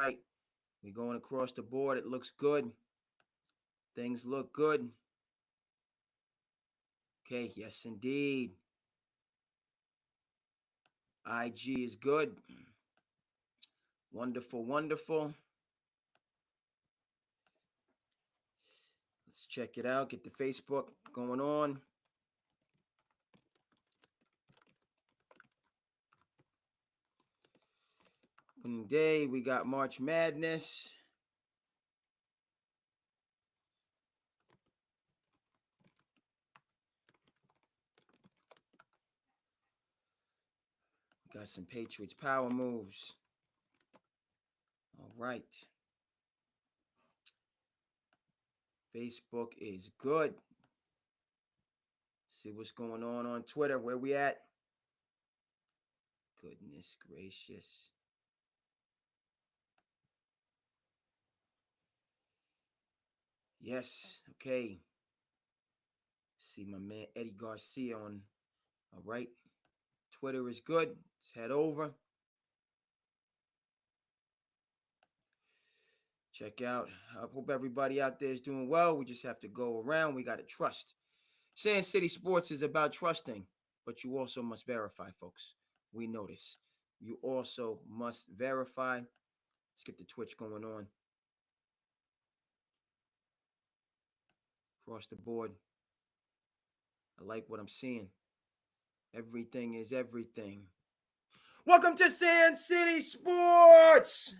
right. We're going across the board. It looks good. Things look good. Okay, yes, indeed. IG is good. Wonderful, wonderful. Let's check it out. Get the Facebook going on. Opening day, we got March Madness. Got some Patriots power moves. All right. Facebook is good. See what's going on Twitter. Where we at? Goodness gracious. Yes. Okay. See my man Eddie Garcia on. All right. Twitter is good. Let's head over. Check out. I hope everybody out there is doing well. We just have to go around. We got to trust. SandCity Sports is about trusting, but you also must verify, folks. We notice. You also must verify. Let's get the Twitch going on. Across the board. I like what I'm seeing. Everything is everything. Welcome to SandCity Sports.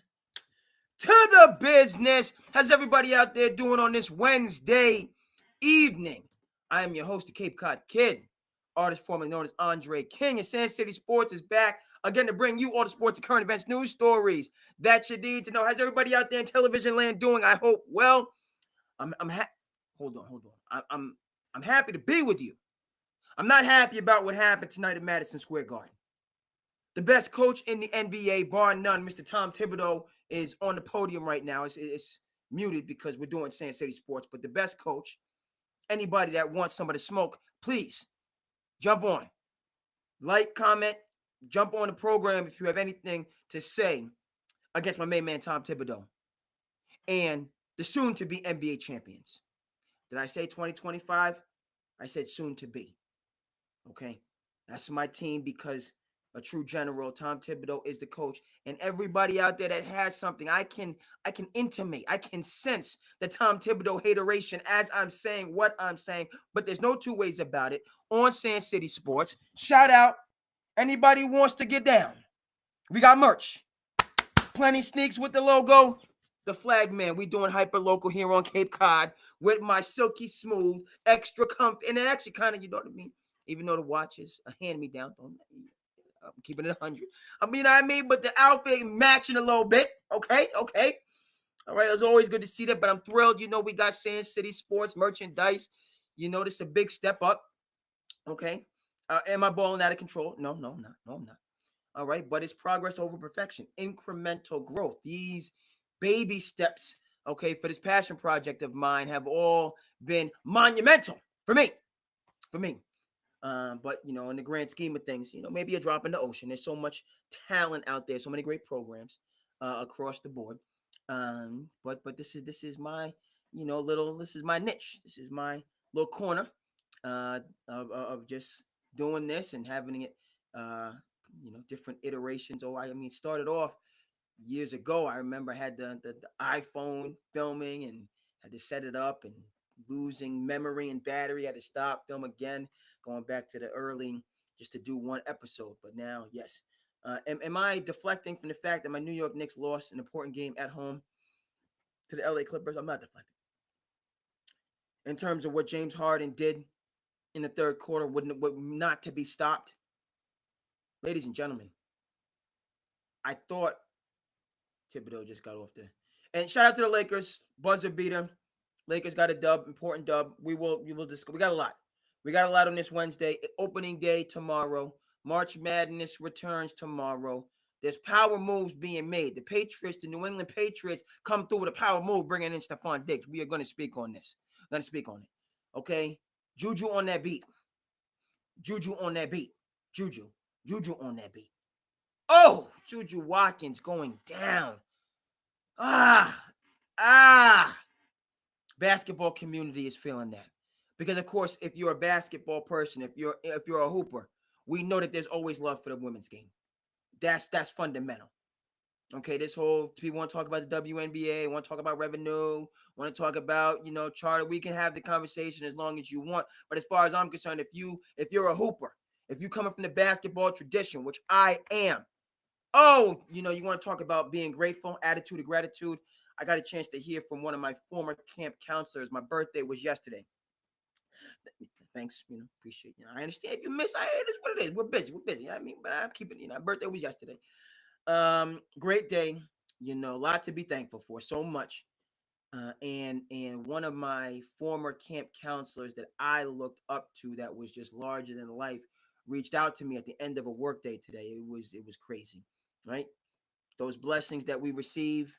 To the business. How's everybody out there doing on this Wednesday evening? I am your host, the Cape Cod Kid, artist formerly known as Andre King, and SandCity Sports is back again to bring you all the sports and current events news stories that you need to know. How's everybody out there in television land doing? I hope well. Hold on. I'm happy to be with you. I'm not happy about what happened tonight at Madison Square Garden. The best coach in the NBA, bar none, Mr. Tom Thibodeau, is on the podium right now. It's muted because we're doing SandCity Sports, but the best coach, anybody that wants somebody to smoke, please jump on. Like, comment, jump on the program if you have anything to say against my main man, Tom Thibodeau, and the soon-to-be NBA champions. Did I say 2025? I said soon to be. Okay? That's my team because a true general, Tom Thibodeau, is the coach. And everybody out there that has something, I can intimate, I can sense the Tom Thibodeau hateration as I'm saying what I'm saying. But there's no two ways about it. On SandCity Sports, shout out anybody who wants to get down. We got merch. Plenty sneaks with the logo. The flag man, we doing hyper local here on Cape Cod with my silky smooth, extra comfy, and it actually kind of, you know what I mean? Even though the watch is a hand-me-down, I'm keeping it 100. I mean, but the outfit matching a little bit. Okay. All right, it's always good to see that, but I'm thrilled. You know, we got SandCity Sports merchandise. You know, this is a big step up. Okay. Am I balling out of control? No, I'm not. All right, but it's progress over perfection, incremental growth. These baby steps, okay, for this passion project of mine have all been monumental for me. But, you know, in the grand scheme of things, you know, maybe a drop in the ocean. There's so much talent out there, so many great programs across the board. But this is my, you know, this is my niche. This is my little corner of just doing this and having it, you know, different iterations. Started off years ago. I remember I had the iPhone filming and had to set it up and losing memory and battery. Had to stop, film again, going back to the early just to do one episode. But now, yes. Am I deflecting from the fact that my New York Knicks lost an important game at home to the LA Clippers? I'm not deflecting. In terms of what James Harden did in the third quarter, would not to be stopped. Ladies and gentlemen, I thought Thibodeau just got off there. And shout out to the Lakers, buzzer beater. Lakers got a dub, important dub. We will discuss. We got a lot. We got a lot on this Wednesday. Opening day tomorrow. March Madness returns tomorrow. There's power moves being made. The Patriots, the New England Patriots, come through with a power move, bringing in Stephon Diggs. We are going to speak on this. Okay? Juju on that beat. Juju on that beat. Oh, Juju Watkins going down. Ah, ah. Basketball community is feeling that because, of course, if you're a basketball person, if you're a hooper, we know that there's always love for the women's game. That's fundamental. Okay, this whole people want to talk about the WNBA, want to talk about revenue, want to talk about charter. We can have the conversation as long as you want. But as far as I'm concerned, if you're a hooper, if you coming from the basketball tradition, which I am, you want to talk about being grateful, attitude of gratitude. I got a chance to hear from one of my former camp counselors. My birthday was yesterday. Thanks, appreciate. I understand if you miss. It is what it is. We're busy. I mean, but I'm keeping. Birthday was yesterday. Great day. A lot to be thankful for. So much. And one of my former camp counselors that I looked up to, that was just larger than life, reached out to me at the end of a workday today. It was crazy, right? Those blessings that we receive,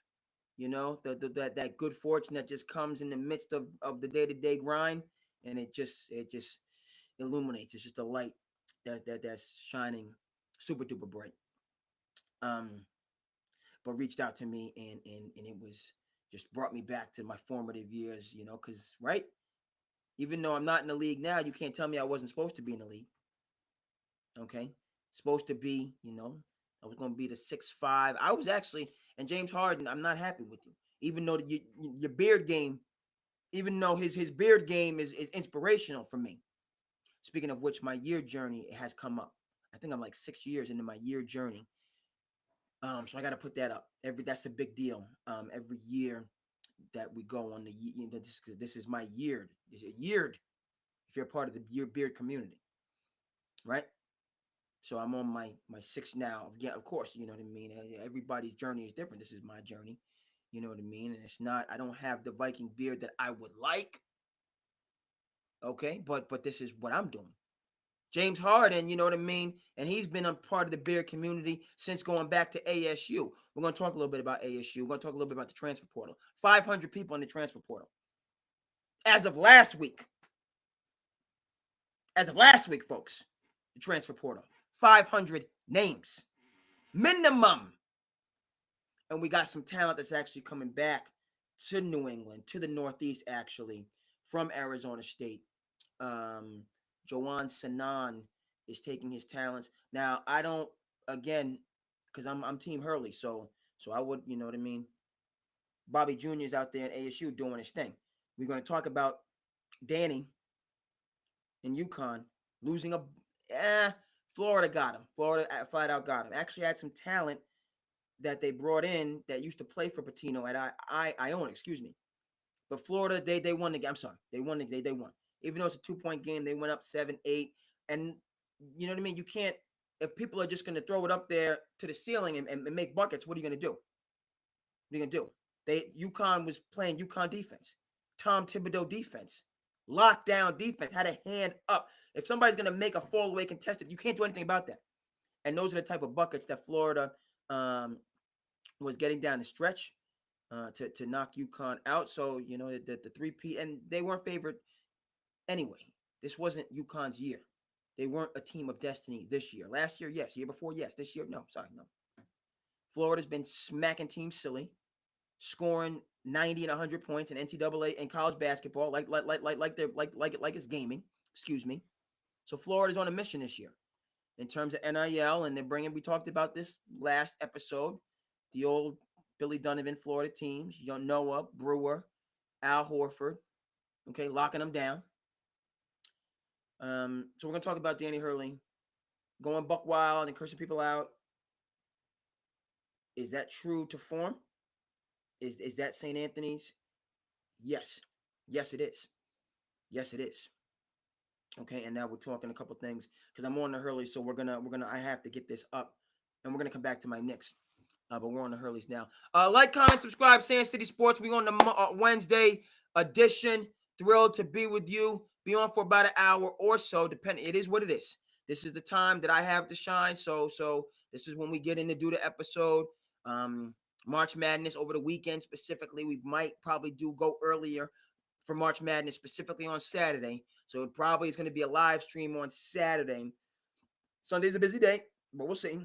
that good fortune that just comes in the midst of the day-to-day grind, and it just illuminates. It's just a light that's shining super duper bright. But reached out to me, and it was just brought me back to my formative years, because right, even though I'm not in the league now, you can't tell me I wasn't supposed to be in the league. Okay, supposed to be, I was going to be the 6'5". I was actually, and James Harden, I'm not happy with you, even though your beard game, even though his beard game is inspirational for me. Speaking of which, my year journey has come up. I think I'm like 6 years into my year journey. So I got to put that up. That's a big deal. Every year that we go on this is my year. It's a year if you're a part of the year beard community, right? So I'm on my sixth now. Yeah, of course, you know what I mean. Everybody's journey is different. This is my journey, you know what I mean. And it's not. I don't have the Viking beard that I would like. Okay, but this is what I'm doing. James Harden, you know what I mean? And he's been a part of the beard community since going back to ASU. We're going to talk a little bit about ASU. We're going to talk a little bit about the transfer portal. 500 people in the transfer portal. As of last week, folks, the transfer portal. 500 names. Minimum. And we got some talent that's actually coming back to New England, to the Northeast, actually, from Arizona State. Joanne Sanan is taking his talents. Now, I don't, again, because I'm Team Hurley, so I would, you know what I mean? Bobby Jr. is out there in ASU doing his thing. We're going to talk about Danny in UConn losing Florida got him. Florida flat out got him. Actually had some talent that they brought in that used to play for Patino at Iona, excuse me. But Florida, they won the game. I'm sorry. They won they won. Even though it's a 2-point game, they went up 7-8. And you know what I mean? You can't, if people are just going to throw it up there to the ceiling and make buckets, what are you going to do? What are you going to do? UConn was playing UConn defense, Tom Thibodeau defense, lockdown defense, had a hand up. If somebody's going to make a fall away contested, you can't do anything about that. And those are the type of buckets that Florida was getting down the stretch to knock UConn out. So, the three-peat, and they weren't favored anyway. This wasn't UConn's year. They weren't a team of destiny this year. Last year, yes. Year before, yes. This year, no. Sorry, no. Florida's been smacking teams silly, scoring 90 and 100 points in NCAA and college basketball, like it's gaming. Excuse me. So Florida's on a mission this year in terms of NIL, and they're bringing. We talked about this last episode. The old Billy Donovan Florida teams, Noah Brewer, Al Horford, okay, locking them down. So we're gonna talk about Danny Hurley going buck wild and cursing people out. Is that true to form? Is that St. Anthony's? Yes. Yes, it is. Yes, it is. Okay, and now we're talking a couple things because I'm on the Hurley, so I have to get this up, and we're gonna come back to my Knicks. But we're on the Hurleys now. Like, comment, subscribe, SandCity Sports. We on the Wednesday edition. Thrilled to be with you. Be on for about an hour or so, depending. It is what it is. This is the time that I have to shine. So this is when we get in to do the episode. March Madness over the weekend specifically. We might probably go earlier for March Madness, specifically on Saturday. So it probably is going to be a live stream on Saturday. Sunday's a busy day, but we'll see.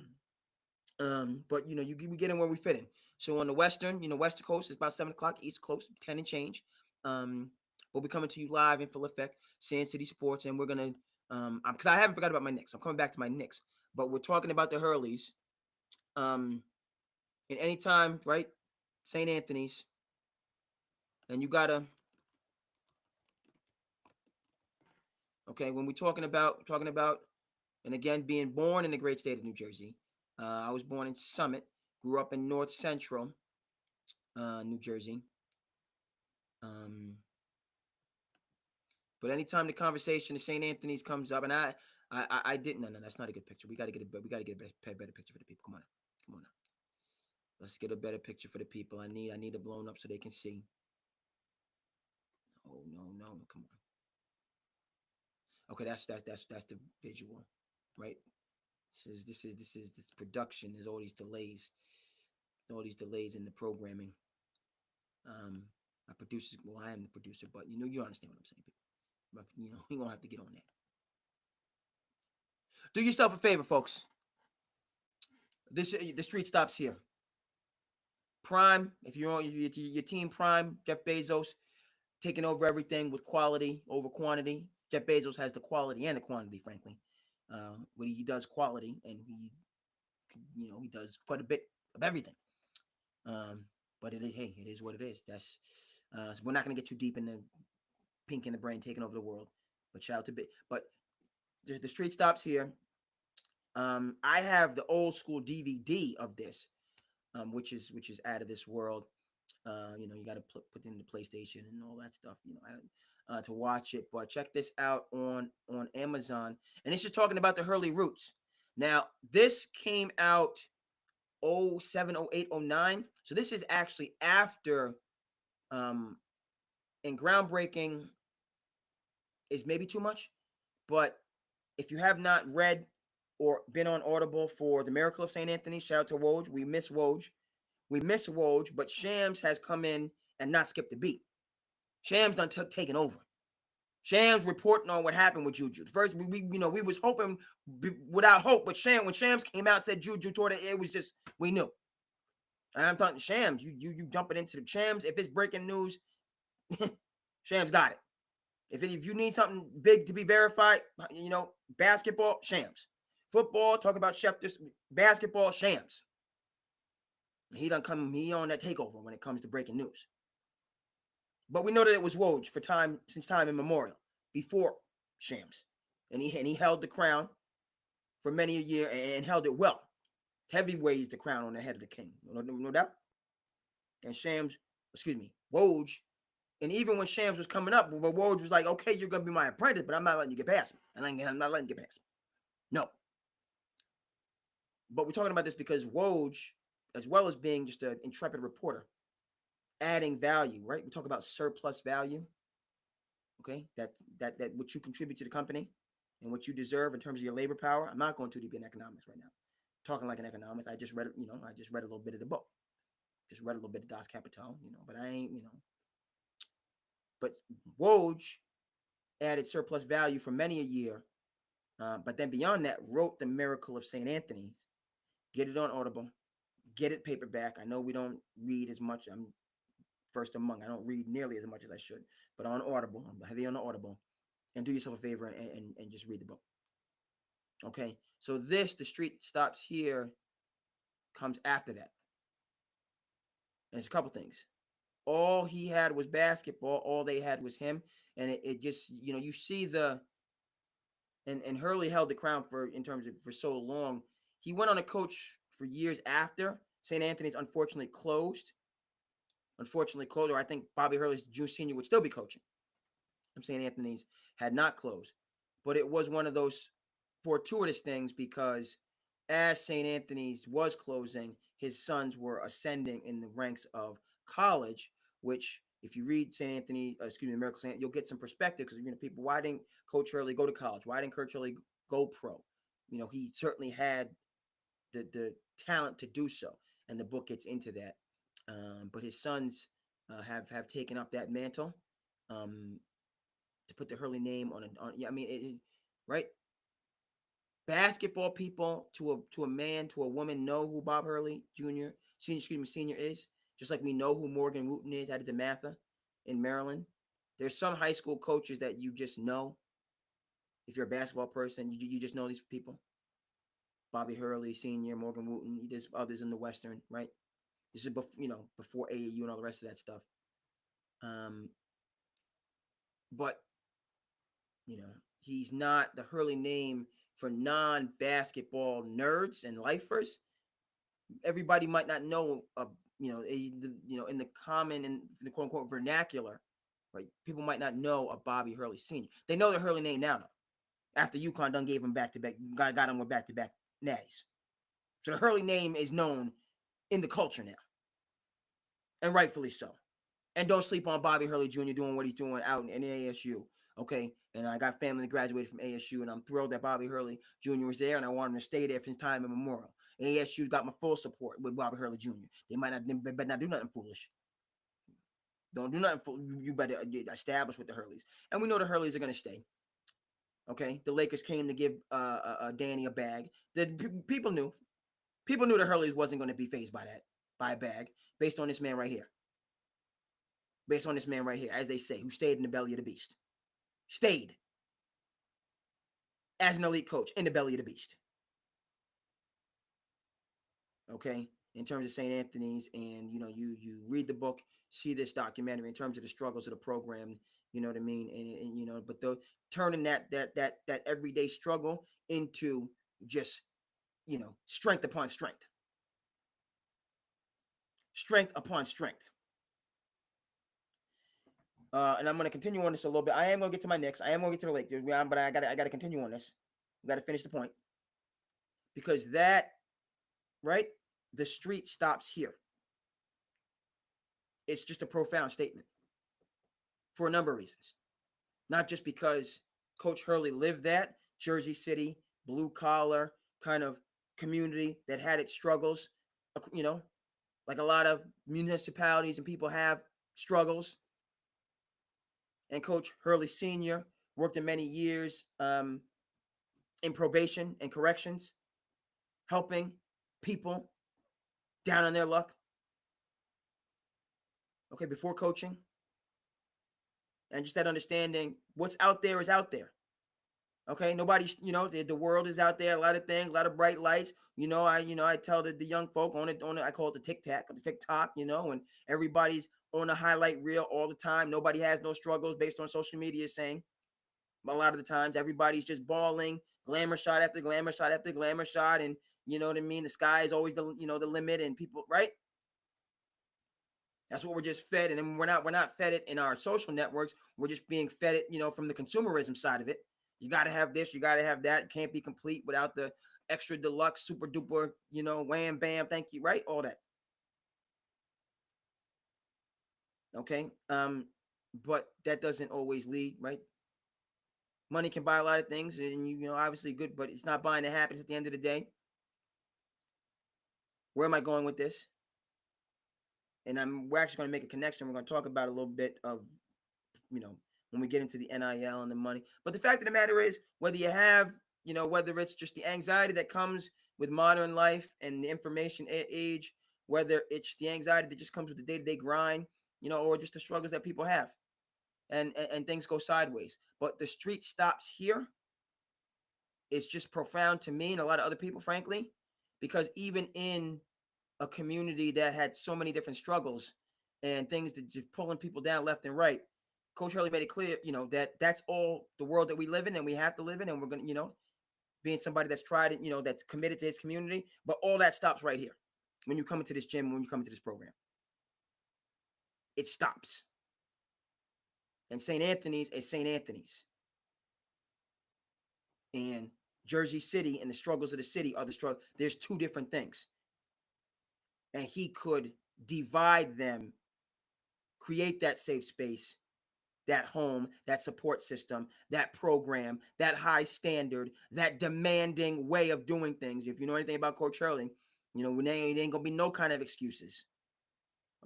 But we get in where we fit in. So on the Western, Western Coast, it's about 7 o'clock. East Coast, 10 and change. But we're coming to you live in full effect, SandCity Sports, and we're gonna because I haven't forgot about my Knicks. I'm coming back to my Knicks, but we're talking about the Hurleys. And anytime, right? St. Anthony's, and you gotta when we're talking about, and again, being born in the great state of New Jersey. I was born in Summit, grew up in North Central, New Jersey. But anytime the conversation of St. Anthony's comes up, and I didn't. No, that's not a good picture. We got to get a better picture for the people. Come on now. Let's get a better picture for the people. I need it blown up so they can see. Oh no, come on. Okay, that's the visual, right? This production. There's all these delays. In the programming. My producers. Well, I am the producer, but you understand what I'm saying. But we won't have to get on that. Do yourself a favor, folks. The street stops here. Prime, if you're on your team Prime, Jeff Bezos taking over everything with quality over quantity. Jeff Bezos has the quality and the quantity, frankly. When he does quality, and he does quite a bit of everything. But it is what it is. That's so we're not going to get too deep in the pink in the brain taking over the world. But shout out to but the street stops here. I have the old school DVD of this, which is out of this world. You got to put in the PlayStation and all that stuff, to watch it. But check this out on Amazon, and it's just talking about the Hurley roots. Now, this came out 07, 08, 09. So this is actually after, and groundbreaking is maybe too much, but if you have not read or been on Audible for The Miracle of St. Anthony, shout out to Woj. We miss Woj, but Shams has come in and not skipped a beat. Shams done taken over. Shams reporting on what happened with Juju. First, we was hoping without hope, but when Shams came out and said Juju toward it was just, we knew. And I'm talking Shams, you jumping into the Shams. If it's breaking news, Shams got it. If you need something big to be verified, basketball, Shams. Football, talk about Schefter's. Basketball, Shams. He on that takeover when it comes to breaking news. But we know that it was Woj since time immemorial, before Shams. And he held the crown for many a year and held it well. Heavy weighs the crown on the head of the king, no doubt. And Woj. And even when Shams was coming up, Woj was like, okay, you're going to be my apprentice, but I'm not letting you get past me. I'm not letting you get past me. No. But we're talking about this because Woj, as well as being just an intrepid reporter, adding value, right? We talk about surplus value. Okay, that what you contribute to the company and what you deserve in terms of your labor power. I'm not going too deep in economics right now. I'm talking like an economist. I just read a little bit of the book. Just read a little bit of Das Kapital, but I ain't, But Woj added surplus value for many a year. But then beyond that, wrote The Miracle of St. Anthony's. Get it on Audible. Get it paperback. I know we don't read as much. I'm first among. I don't read nearly as much as I should. But on Audible, I'm heavy on the Audible. And do yourself a favor and just read the book. Okay? So The Street Stops Here, comes after that. And it's a couple things. All he had was basketball. All they had was him. And it just, you see and Hurley held the crown for so long. He went on a coach for years after St. Anthony's unfortunately closed. Or I think Bobby Hurley's Jr. would still be coaching. St. Anthony's had not closed. But it was one of those fortuitous things because as St. Anthony's was closing, his sons were ascending in the ranks of college, which if you read Miracle St. you'll get some perspective because people, why didn't Coach Hurley go to college? Why didn't Coach Hurley go pro? He certainly had the talent to do so, and the book gets into that. But his sons have taken up that mantle to put the Hurley name on. Right? Basketball people to a man, to a woman know who Bob Hurley Jr. senior is, just like we know who Morgan Wooten is out of DeMatha in Maryland. There's some high school coaches that you just know. If you're a basketball person, you just know these people. Bobby Hurley, Senior, Morgan Wooten. There's others in the Western, right? This is before AAU and all the rest of that stuff. But he's not the Hurley name for non-basketball nerds and lifers. Everybody might not know, in the common in the quote unquote vernacular, right? People might not know a Bobby Hurley Senior. They know the Hurley name now, though. After UConn done gave him back to back, got him with back to back natties. So the Hurley name is known in the culture now, and rightfully so. And don't sleep on Bobby Hurley Jr. doing what he's doing out in ASU. Okay, and I got family that graduated from ASU, and I'm thrilled that Bobby Hurley Jr. was there, and I want him to stay there for his time immemorial. ASU's got my full support with Bobby Hurley Jr. They better not do nothing foolish. Don't do nothing. You better get established with the Hurleys, and we know the Hurleys are going to stay. Okay, the Lakers came to give Danny a bag. People knew the Hurleys wasn't going to be fazed by a bag, based on this man right here. Based on this man right here, as they say, who stayed in the belly of the beast. Stayed as an elite coach in the belly of the beast. Okay, in terms of St. Anthony's, and you read the book, see this documentary in terms of the struggles of the program. You know what I mean, and but turning that everyday struggle into just strength upon strength, strength upon strength. And I'm going to continue on this a little bit. I am going to get to my Knicks. I am going to get to the Lakers, but I got to continue on this. We got to finish the point, because that, right, the street stops here. It's just a profound statement for a number of reasons. Not just because Coach Hurley lived that Jersey City, blue collar kind of community that had its struggles, like a lot of municipalities and people have struggles. And Coach Hurley Sr. worked in many years in probation and corrections, helping people down on their luck. Okay, before coaching. And just that understanding, what's out there is out there. Okay, nobody's, the world is out there, a lot of things, a lot of bright lights. I tell the young folk on it, I call it the TikTok, and everybody's on a highlight reel all the time. Nobody has no struggles based on social media saying. A lot of the times, everybody's just balling, glamour shot after glamour shot after glamour shot, and you know what I mean. The sky is always the limit, and people, right? That's what we're just fed, and then we're not fed it in our social networks. We're just being fed it, from the consumerism side of it. You got to have this, you got to have that. It can't be complete without the extra deluxe, super duper, wham bam, thank you, right? All that. Okay, but that doesn't always lead, right? Money can buy a lot of things, and obviously good, but it's not buying the happiness at the end of the day. Where am I going with this? And we're actually going to make a connection. We're going to talk about a little bit of, when we get into the NIL and the money. But the fact of the matter is, whether you have, whether it's just the anxiety that comes with modern life and the information age, whether it's the anxiety that just comes with the day-to-day grind, or just the struggles that people have, and things go sideways. But the street stops here. It's just profound to me and a lot of other people, frankly, because even in a community that had so many different struggles and things that just pulling people down left and right, Coach Hurley made it clear, that that's all the world that we live in and we have to live in, and we're going to, being somebody that's tried it, that's committed to his community, but all that stops right here. When you come into this gym, when you come into this program, it stops. And St. Anthony's is St. Anthony's. And Jersey City and the struggles of the city are the struggle. There's two different things. And he could divide them, create that safe space, that home, that support system, that program, that high standard, that demanding way of doing things. If you know anything about Coach Hurley, when there ain't gonna be no kind of excuses.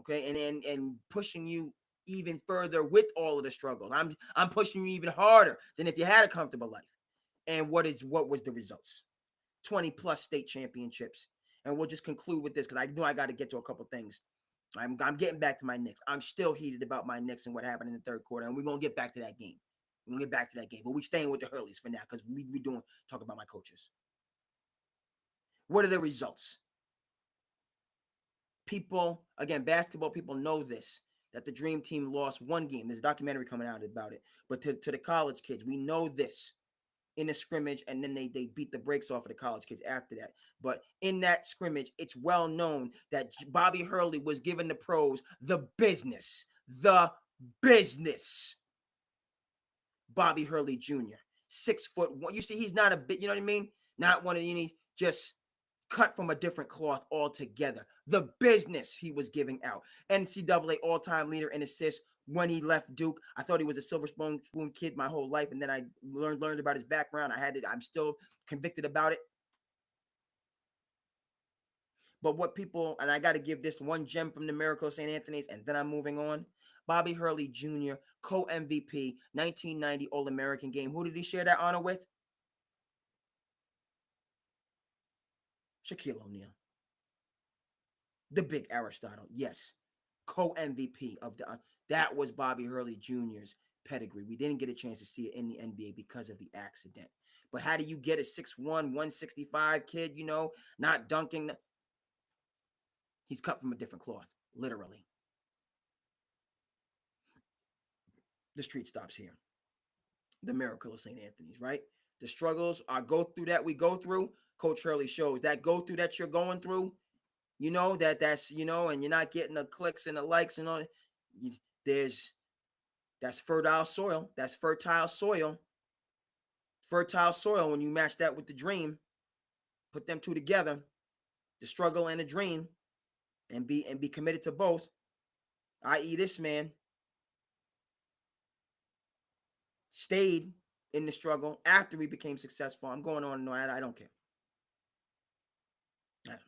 Okay, and pushing you even further with all of the struggles. I'm pushing you even harder than if you had a comfortable life. And what was the results? 20 plus state championships and we'll just conclude with this because I know I got to get to a couple things. I'm getting back to my Knicks. I'm still heated about my Knicks and what happened in the third quarter, and we're gonna get back to that game. We're gonna get back to that game, but we staying with the Hurleys for now because we talk about my coaches. What are the results? People, again, basketball people know this, that the Dream Team lost one game. There's a documentary coming out about it. But to the college kids, we know this in a scrimmage, and then they beat the brakes off of the college kids after that. But in that scrimmage, it's well known that Bobby Hurley was giving the pros the business. The business. Bobby Hurley Jr., 6'1". You see, he's not a bit, you know what I mean? Not one of the, just cut from a different cloth altogether. The business he was giving out. NCAA all-time leader in assists when he left Duke. I thought he was a silver spoon kid my whole life, and then I learned about his background. I'm still convicted about it. But what people, and I got to give this one gem from the Miracle of St. Anthony's, and then I'm moving on. Bobby Hurley Jr., co-MVP, 1990 All-American game. Who did he share that honor with? Shaquille O'Neal. The big Aristotle, yes. Co-MVP of that was Bobby Hurley Jr.'s pedigree. We didn't get a chance to see it in the NBA because of the accident. But how do you get a 6'1", 165 kid, not dunking? He's cut from a different cloth, literally. The street stops here. The Miracle of St. Anthony's, right? The struggles we go through. Coach Hurley shows that go through that you're going through. That's and you're not getting the clicks and the likes and all. That's fertile soil. That's fertile soil. Fertile soil. When you match that with the dream, put them two together, the struggle and the dream, and be committed to both. I.e., this man stayed in the struggle after he became successful. I'm going on and on. I don't care. I don't care.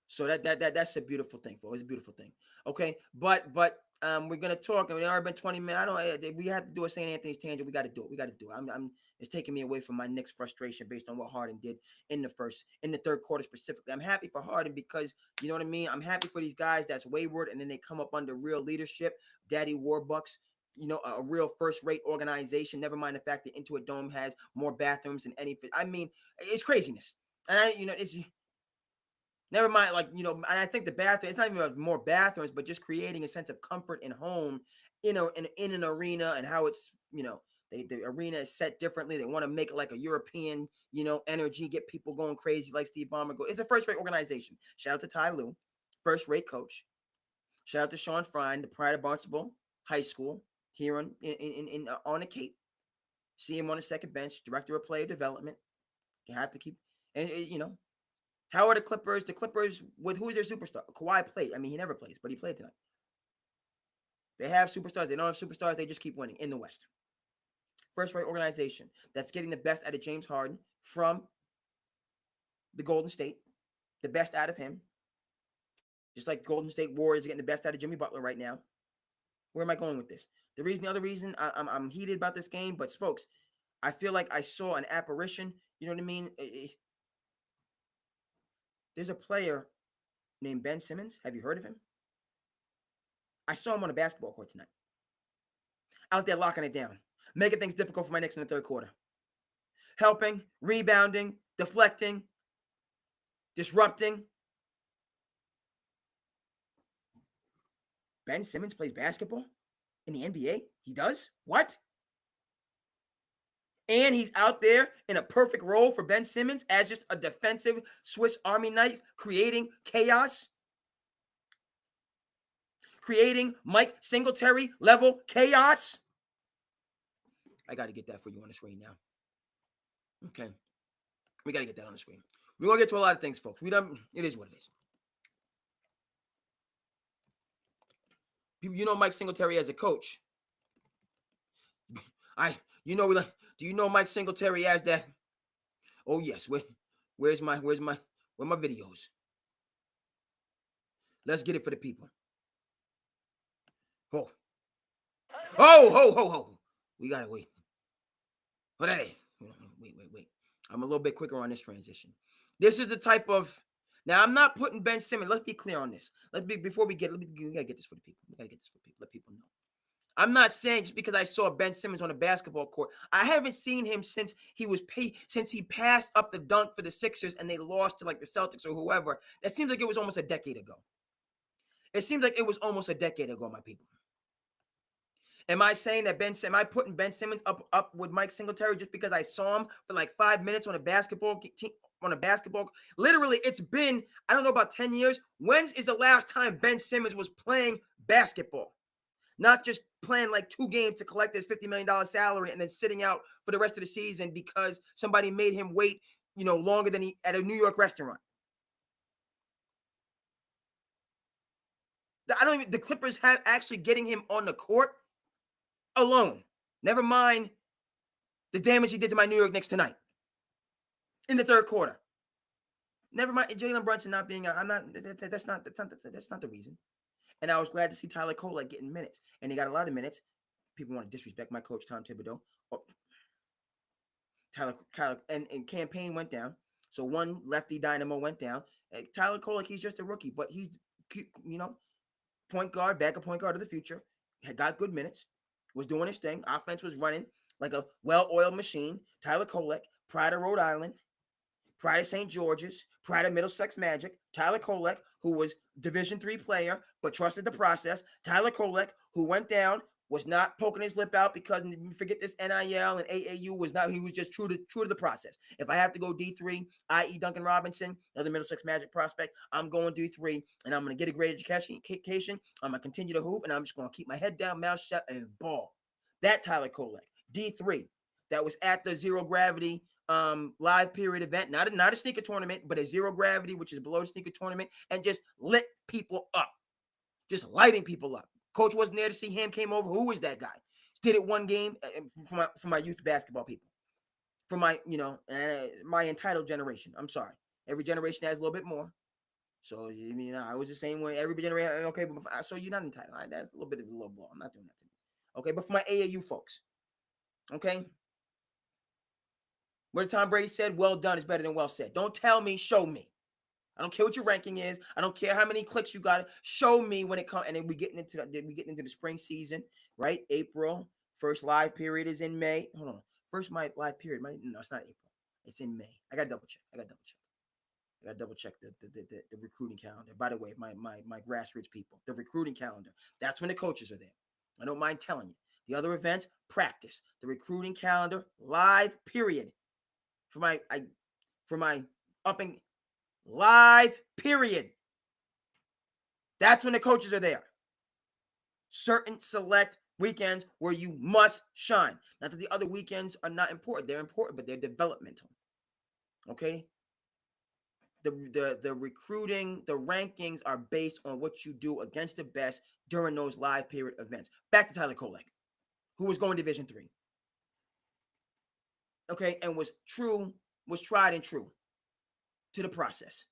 So that's a beautiful thing, folks. It's a beautiful thing. Okay, but we're gonna talk, and we already been 20 minutes. We have to do a St. Anthony's tangent. We got to do it. It's taking me away from my Knicks frustration based on what Harden did in the third quarter specifically. I'm happy for Harden because you know what I mean. I'm happy for these guys that's wayward, and then they come up under real leadership. Daddy Warbucks. A real first-rate organization. Never mind the fact that Into a Dome has more bathrooms than any. I mean, it's craziness, and it's. Never mind, and I think the bathroom, it's not even about more bathrooms, but just creating a sense of comfort in home, in an arena, and how it's, the arena is set differently. They want to make it like a European, energy, get people going crazy like Steve Ballmer. It's a first-rate organization. Shout out to Ty Lue, first-rate coach. Shout out to Sean Fryne, the pride of Barnstable High School here on the Cape. See him on the second bench, director of player development. You have to keep, and how are the Clippers? The Clippers, with who is their superstar? Kawhi played. I mean, he never plays, but he played tonight. They have superstars. They don't have superstars. They just keep winning in the West. First-rate organization that's getting the best out of James Harden from the Golden State, the best out of him. Just like Golden State Warriors getting the best out of Jimmy Butler right now. Where am I going with this? The other reason I'm heated about this game, but folks, I feel like I saw an apparition. You know what I mean? There's a player named Ben Simmons. Have you heard of him? I saw him on a basketball court tonight. Out there locking it down. Making things difficult for my Knicks in the third quarter. Helping, rebounding, deflecting, disrupting. Ben Simmons plays basketball in the NBA? He does? What? And he's out there in a perfect role for Ben Simmons as just a defensive Swiss Army knife, creating chaos. Creating Mike Singletary level chaos. I got to get that for you on the screen now. Okay. We got to get that on the screen. We're going to get to a lot of things, folks. It is what it is. You know Mike Singletary as a coach. Do you know Mike Singletary as that? Oh yes. Where's my videos? Let's get it for the people. Oh. We gotta wait. Wait. I'm a little bit quicker on this transition. This is the type of. Now, I'm not putting Ben Simmons. Let's be clear on this. Before we gotta get this for the people. We gotta get this for people. Let people know. I'm not saying just because I saw Ben Simmons on a basketball court. I haven't seen him since he passed up the dunk for the Sixers and they lost to like the Celtics or whoever. That seems like it was almost a decade ago. It seems like it was almost a decade ago, my people. Am I saying that am I putting Ben Simmons up with Mike Singletary just because I saw him for like 5 minutes on a basketball team? Literally, it's been, I don't know, about 10 years. When is the last time Ben Simmons was playing basketball? Not just playing like 2 games to collect his $50 million salary and then sitting out for the rest of the season because somebody made him wait, longer than he at a New York restaurant. The Clippers have actually getting him on the court alone. Never mind the damage he did to my New York Knicks tonight in the third quarter. Never mind Jalen Brunson not being. That's not the reason. And I was glad to see Tyler Collier getting minutes, and he got a lot of minutes. People want to disrespect my coach Tom Thibodeau. Tyler and campaign went down, so one lefty dynamo went down. Tyler Collier, he's just a rookie, but he's point guard, backup point guard of the future. Had got good minutes, was doing his thing. Offense was running like a well-oiled machine. Tyler Kolek, pride of Rhode Island, pride of St. George's, pride of Middlesex Magic. Tyler Kolek, who was Division III player but trusted the process. Tyler Kolek, who went down, was not poking his lip out because forget this NIL and AAU was not. He was just true to the process. If I have to go D3, i.e. Duncan Robinson, another Middlesex Magic prospect, I'm going D3 and I'm going to get a great education. I'm going to continue to hoop and I'm just going to keep my head down, mouth shut, and ball. That Tyler Kolek, D3, that was at the zero gravity live period event, not a sneaker tournament, but a zero gravity, which is below sneaker tournament, and just lit people up, just lighting people up. Coach wasn't there to see him, came over. Who is that guy? Did it one game for my youth basketball people, for my my entitled generation. I'm sorry, every generation has a little bit more. So I was the same way. Every generation, okay, but so you're not entitled. Right, that's a little bit of a low blow. I'm not doing that to me. Okay, but for my AAU folks, okay. What Tom Brady said, well done is better than well said. Don't tell me, show me. I don't care what your ranking is. I don't care how many clicks you got. Show me when it comes. And then we getting into the spring season, right? April. First live period is in May. Hold on. First my live period. No, it's not April. It's in May. I got to double check. I got to double check the recruiting calendar. By the way, my grassroots people, the recruiting calendar. That's when the coaches are there. I don't mind telling you. The other events, practice. The recruiting calendar, live period. For my upping. Live, period. That's when the coaches are there. Certain select weekends where you must shine. Not that the other weekends are not important. They're important, but they're developmental. Okay? The recruiting, the rankings are based on what you do against the best during those live period events. Back to Tyler Kolek, who was going Division III. Okay, and was tried and true to the process.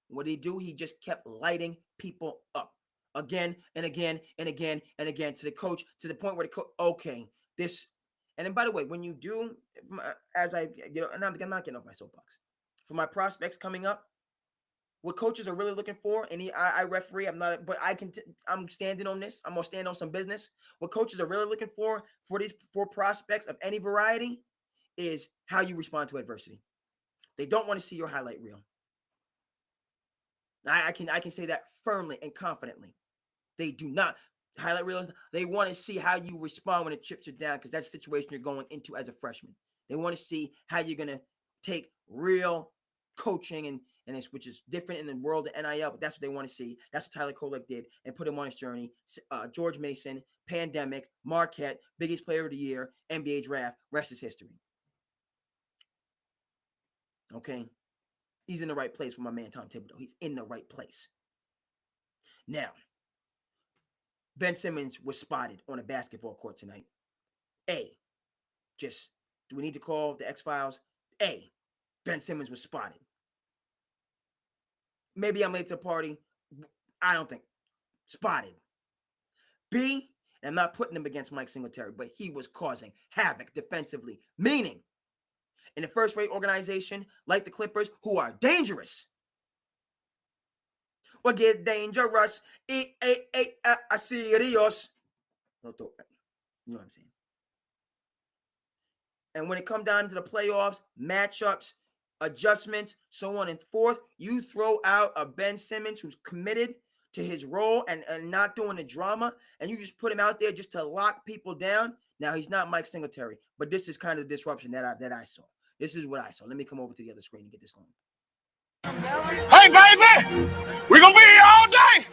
What did he do? He just kept lighting people up again and again and again and again to the coach, to the point where the coach, okay, this. And then, by the way, when you do, as I and I'm not getting off my soapbox. For my prospects coming up, what coaches are really looking for, and I referee, I'm not, but I'm standing on this. I'm gonna stand on some business. What coaches are really looking for these prospects of any variety is how you respond to adversity. They don't want to see your highlight reel. I can say that firmly and confidently. They do not. Highlight reels, they want to see how you respond when the chips are down, because that's the situation you're going into as a freshman. They want to see how you're going to take real coaching and this, which is different in the world of NIL, but that's what they want to see. That's what Tyler Kolek did and put him on his journey. George Mason, pandemic, Marquette, biggest player of the year, NBA draft, rest is history. Okay? He's in the right place with my man Tom Thibodeau. He's in the right place. Now, Ben Simmons was spotted on a basketball court tonight. Do we need to call the X-Files? Ben Simmons was spotted. Maybe I'm late to the party. I don't think. Spotted. B, and I'm not putting him against Mike Singletary, but he was causing havoc defensively. Meaning, in a first-rate organization like the Clippers, who are dangerous. Well, get dangerous. I see it. You know what I'm saying? And when it comes down to the playoffs, matchups, adjustments, so on and forth, you throw out a Ben Simmons who's committed to his role and not doing the drama, and you just put him out there just to lock people down. Now, he's not Mike Singletary, but this is kind of the disruption that I saw. This is what I saw. Let me come over to the other screen and get this going. Hey, baby! We're going to be here all day!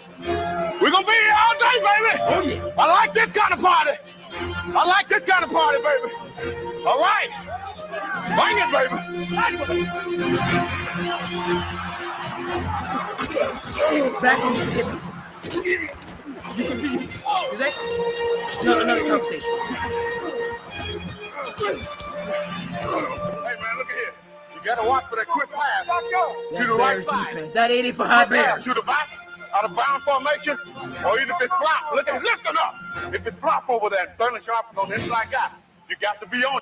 We're going to be here all day, baby! Oh, yeah. I like this kind of party! I like this kind of party, baby! All right! Bang it, baby! Back when you can hit people. You can be. Is that another conversation? Hey, man, look at here. You got to watch for that quick pass. That the Bears right defense. That 85 Bears. To the back, out of bound formation, or even if it's blocked. Look at it, lifting up. If it's blocked over there, Sterling Sharp is on the inside guy. You got to be on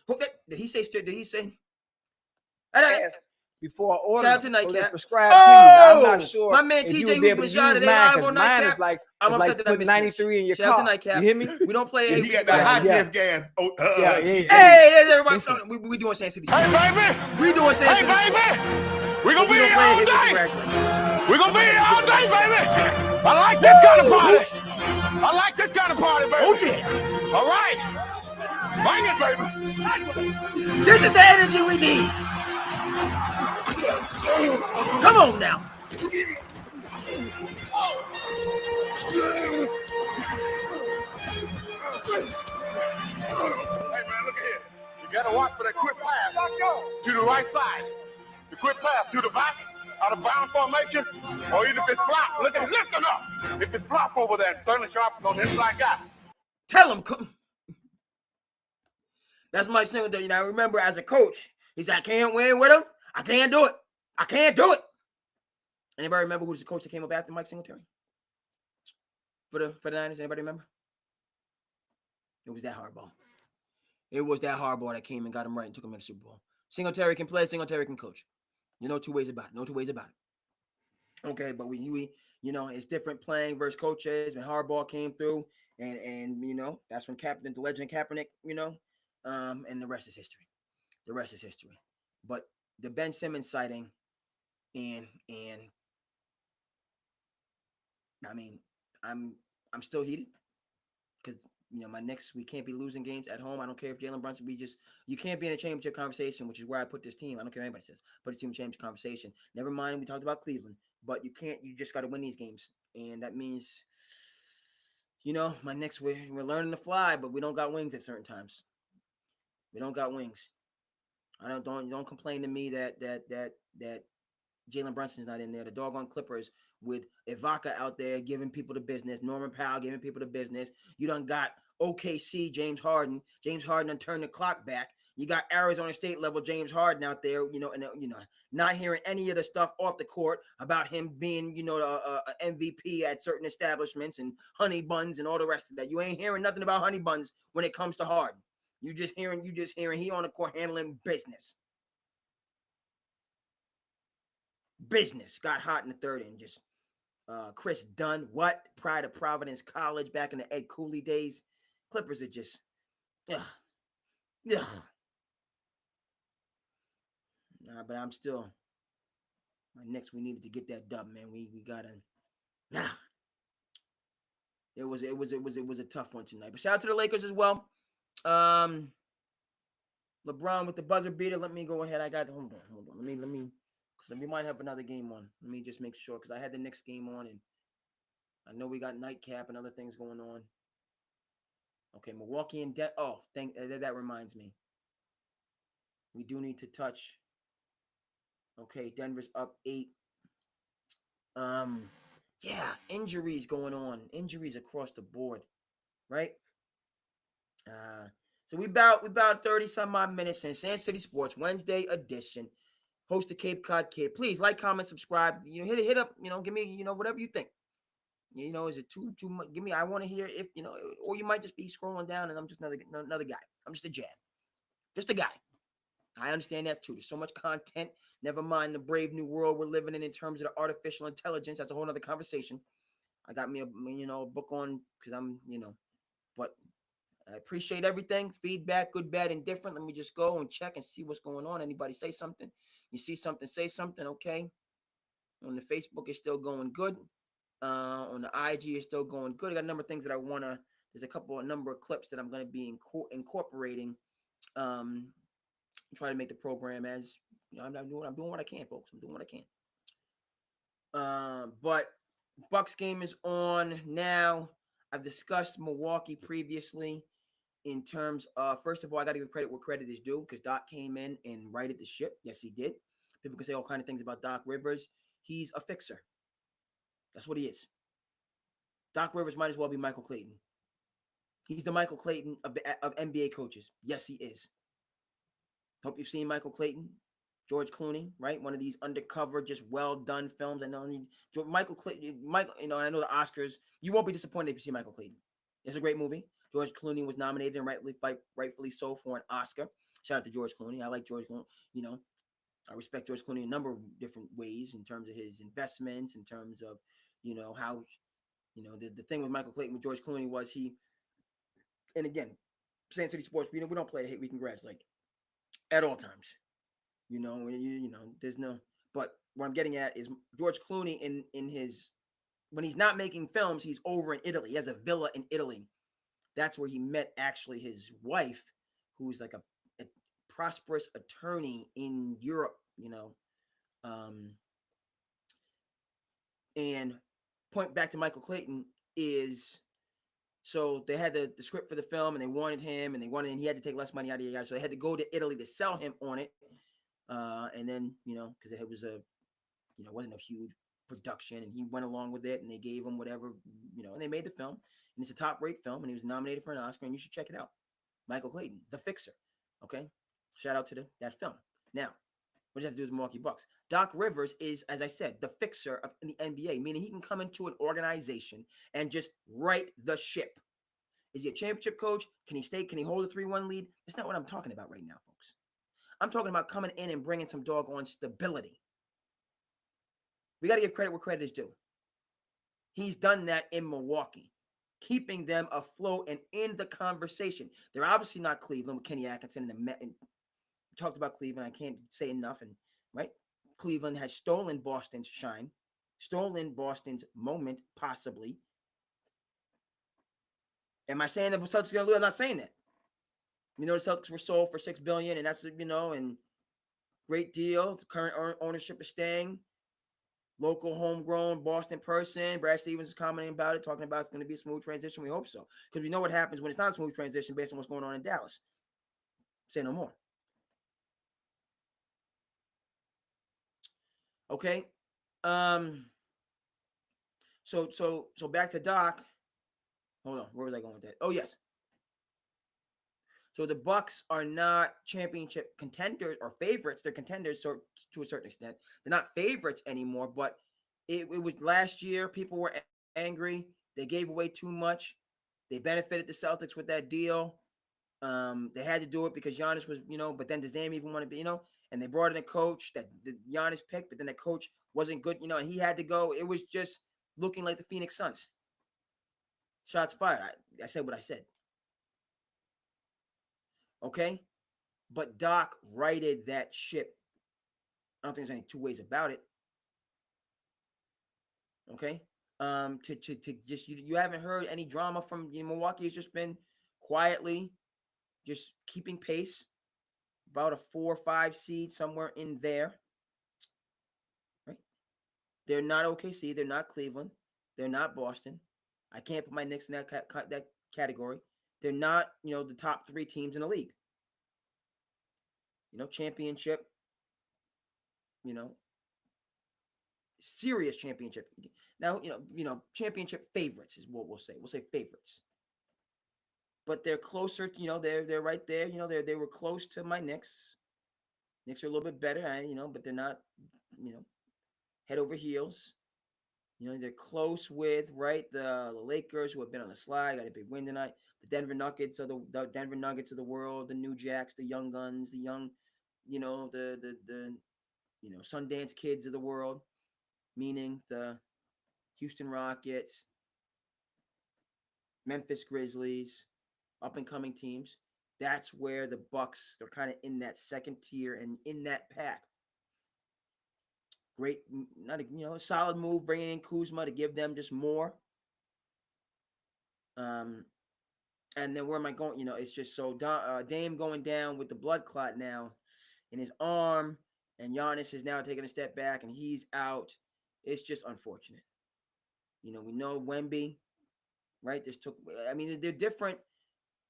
it. Did he say? Did he say? Before orders, shout out to Nightcap. Prescribed to you. Now, I'm not sure. My man TJ, who's been shot, they live on Nightcap. I'm upset that I missed 93 in your shout car. out to Nightcap. You hear me? We don't play. Yeah, he got that high test gas. Hey, there's everybody. We doing SandCity. Hey, baby. We doing SandCity. Hey, baby. We're going to be here all day. We're going to be here all day, baby. I like this kind of party. I like this kind of party, baby. Oh, yeah. All right. Bang it, baby. This is the energy we need. Come on now. Hey, man, look at here. You got to watch for that quick pass to the right side. The quick pass to the back, out of bound formation, or even if it's blocked. Look at it, lifting up. If it's blocked over there, Sterling Sharp is on the inside guy. Tell him, come. That's my single. You know, remember as a coach, he said, I can't win with him. I can't do it. I can't do it. Anybody remember who's the coach that came up after Mike Singletary? For the Niners? Anybody remember? It was that hardball. It was that hardball that came and got him right and took him to the Super Bowl. Singletary can play, Singletary can coach. You know, two ways about it. No two ways about it. Okay, but we you know, it's different playing versus coaches. When hardball came through, and you know, that's when the legend Kaepernick, you know, and the rest is history. The rest is history. But the Ben Simmons sighting, and I mean, I'm still heated because you know my Knicks, we can't be losing games at home. I don't care if Jalen Brunson, you can't be in a championship conversation, which is where I put this team. I don't care what anybody says. Put this team in championship conversation. Never mind, we talked about Cleveland, but you just got to win these games, and that means, you know, my Knicks, we're learning to fly, but we don't got wings at certain times. We don't got wings. Don't complain to me that Jalen Brunson's not in there. The doggone Clippers with Ibaka out there giving people the business. Norman Powell giving people the business. You done got OKC, James Harden. James Harden done turned the clock back. You got Arizona State level James Harden out there, you know, and you know, not hearing any of the stuff off the court about him being, you know, a MVP at certain establishments and honey buns and all the rest of that. You ain't hearing nothing about honey buns when it comes to Harden. You just hearing he on the court handling business. Business got hot in the third and just Chris Dunn, what? Pride of Providence College back in the Ed Cooley days. Clippers are just ugh. Nah, but I'm still my Knicks, we needed to get that dub, man. We gotta It was a tough one tonight. But shout out to the Lakers as well. LeBron with the buzzer beater. Let me go ahead. Hold on. Let me because we might have another game on. Let me just make sure because I had the next game on and I know we got nightcap and other things going on. Okay, Milwaukee and that reminds me. We do need to touch. Okay, Denver's up 8. Yeah, injuries going on. Injuries across the board, right? So we about 30 some odd minutes in SandCity Sports Wednesday edition. Host of Cape Cod Kid. Please like, comment, subscribe. You know, hit up. You know, give me, you know, whatever you think. You know, is it too much? Give me. I want to hear if you know, or you might just be scrolling down and I'm just another guy. I'm just a jab, just a guy. I understand that too. There's so much content. Never mind the brave new world we're living in terms of the artificial intelligence. That's a whole other conversation. I got me a book on because but I appreciate everything. Feedback, good, bad, and different. Let me just go and check and see what's going on. Anybody say something? You see something, say something. Okay. On the Facebook, it's still going good. On the IG, it's still going good. I got a number of things that I want to. There's a number of clips that I'm going to be incorporating. Try to make the program as I'm doing what I can, folks. I'm doing what I can. But Bucks game is on now. I've discussed Milwaukee previously in terms of, first of all, I got to give credit where credit is due because Doc came in and righted the ship. Yes, he did. People can say all kind of things about Doc Rivers. He's a fixer. That's what he is. Doc Rivers might as well be Michael Clayton. He's the Michael Clayton of NBA coaches. Yes, he is. Hope you've seen Michael Clayton. George Clooney, right? One of these undercover, just well done films. I know Michael Clayton. I know the Oscars. You won't be disappointed if you see Michael Clayton. It's a great movie. George Clooney was nominated and rightfully so for an Oscar. Shout out to George Clooney. I like George Clooney. I respect George Clooney in a number of different ways in terms of his investments, in terms of, how, the thing with Michael Clayton with George Clooney was and again, SandCity Sports, we don't play hate, we congratulate at all times. There's no, but what I'm getting at is George Clooney in his, when he's not making films, he's over in Italy. He has a villa in Italy. That's where he met actually his wife, who's like a prosperous attorney in Europe, and point back to Michael Clayton is, so they had the script for the film and they wanted him and he had to take less money out of the guy. So they had to go to Italy to sell him on it. And then, because it was wasn't a huge production and he went along with it and they gave him whatever, and they made the film and it's a top rate film and he was nominated for an Oscar and you should check it out. Michael Clayton, The Fixer. Okay. Shout out to that film. Now, what does that have to do with Milwaukee Bucks? Doc Rivers is, as I said, the fixer in the NBA, meaning he can come into an organization and just right the ship. Is he a championship coach? Can he stay? Can he hold a 3-1 lead? That's not what I'm talking about right now, folks. I'm talking about coming in and bringing some doggone stability. We got to give credit where credit is due. He's done that in Milwaukee, keeping them afloat and in the conversation. They're obviously not Cleveland with Kenny Atkinson and the Met. And talked about Cleveland. I can't say enough. And right, Cleveland has stolen Boston's shine, stolen Boston's moment, possibly. Am I saying that the Celtics are going to lose? I'm not saying that. The Celtics were sold for $6 billion, and that's and great deal. The current ownership is staying. Local, homegrown Boston person. Brad Stevens is commenting about it, talking about it's going to be a smooth transition. We hope so, because we know what happens when it's not a smooth transition based on what's going on in Dallas. Say no more. Okay. So back to Doc. Hold on. Where was I going with that? Oh, yes. So the Bucks are not championship contenders or favorites. They're contenders to a certain extent. They're not favorites anymore, but it was last year. People were angry. They gave away too much. They benefited the Celtics with that deal. They had to do it because Giannis was, but then does Dame even want to be, and they brought in a coach that the Giannis picked, but then the coach wasn't good, and he had to go. It was just looking like the Phoenix Suns. Shots fired. I said what I said. Okay? But Doc righted that ship. I don't think there's any two ways about it. Okay? To just you haven't heard any drama from Milwaukee. Has just been quietly just keeping pace. About a 4 or 5 seed, somewhere in there. Right? They're not OKC. They're not Cleveland. They're not Boston. I can't put my Knicks in that category. They're not, the top 3 teams in the league. Championship, serious championship. Now, championship favorites is what we'll say. We'll say favorites. But they're closer, they're right there. They were close to my Knicks. Knicks are a little bit better, but they're not, head over heels. They're close with, right, the Lakers, who have been on the slide, got a big win tonight. The Denver Nuggets of the world, the New Jacks, the Young Guns, the young, the Sundance Kids of the world, meaning the Houston Rockets, Memphis Grizzlies, up and coming teams. That's where the Bucks, they're kind of in that second tier and in that pack. Great, not a solid move bringing in Kuzma to give them just more. And then where am I going? It's just so Dame going down with the blood clot now in his arm, and Giannis is now taking a step back and he's out. It's just unfortunate. We know Wemby, right? They're different.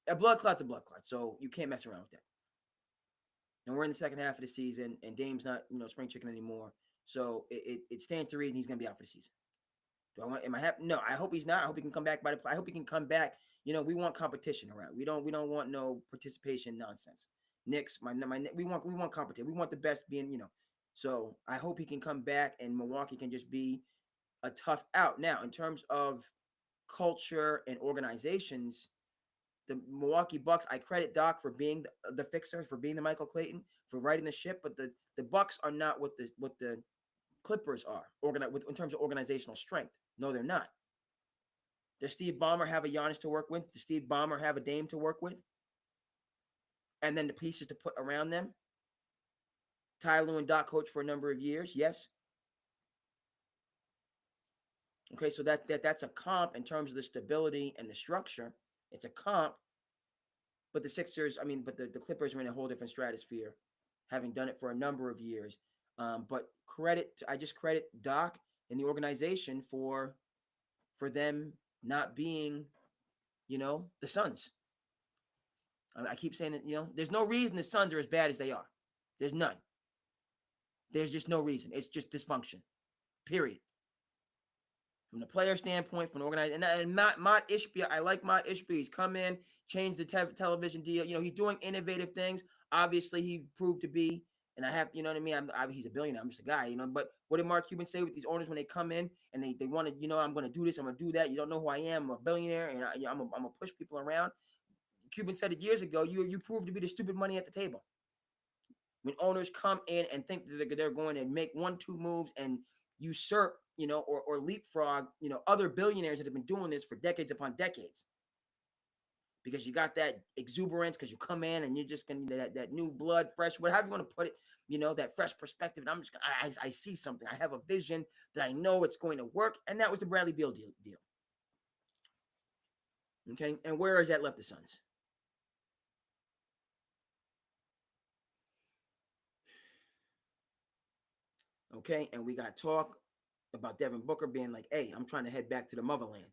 A blood clot's a blood clot, so you can't mess around with that. And we're in the second half of the season, and Dame's not, spring chicken anymore. So it stands to reason he's going to be out for the season. Am I happy? No, I hope he's not. I hope he can come back by the play. I hope he can come back. We want competition around. We don't want no participation nonsense. Knicks, we want competition. We want the best being, So I hope he can come back and Milwaukee can just be a tough out. Now, in terms of culture and organizations, the Milwaukee Bucks, I credit Doc for being the fixer, for being the Michael Clayton, for righting the ship. But the Bucks are not what the Clippers are in terms of organizational strength. No, they're not. Does Steve Ballmer have a Giannis to work with? Does Steve Ballmer have a Dame to work with? And then the pieces to put around them? Ty Lue and Doc coach for a number of years, yes. Okay, so that's a comp in terms of the stability and the structure. It's a comp. But the Sixers, but the Clippers are in a whole different stratosphere, having done it for a number of years. But I just credit Doc and the organization for them not being, the Suns. I keep saying that, there's no reason the Suns are as bad as they are. There's none. There's just no reason. It's just dysfunction, period. From the player standpoint, from the organization, and Mott Ishbia, I like Mott Ishbia. He's come in, changed the television deal. He's doing innovative things. Obviously, he proved to be, and I have, you know what I mean? He's a billionaire. I'm just a guy, But what did Mark Cuban say with these owners when they come in and they want to, I'm going to do this, I'm going to do that. You don't know who I am. I'm a billionaire, and I'm going to push people around. Cuban said it years ago. You proved to be the stupid money at the table. When owners come in and think that they're going to make 1-2 moves and usurp, or leapfrog, other billionaires that have been doing this for decades upon decades. Because you got that exuberance, because you come in and you're just going to that new blood, fresh, whatever you want to put it, that fresh perspective. And I see something. I have a vision that I know it's going to work. And that was the Bradley Beal deal. Okay, and where has that left the Suns? Okay, and we got talk about Devin Booker being like, hey, I'm trying to head back to the motherland.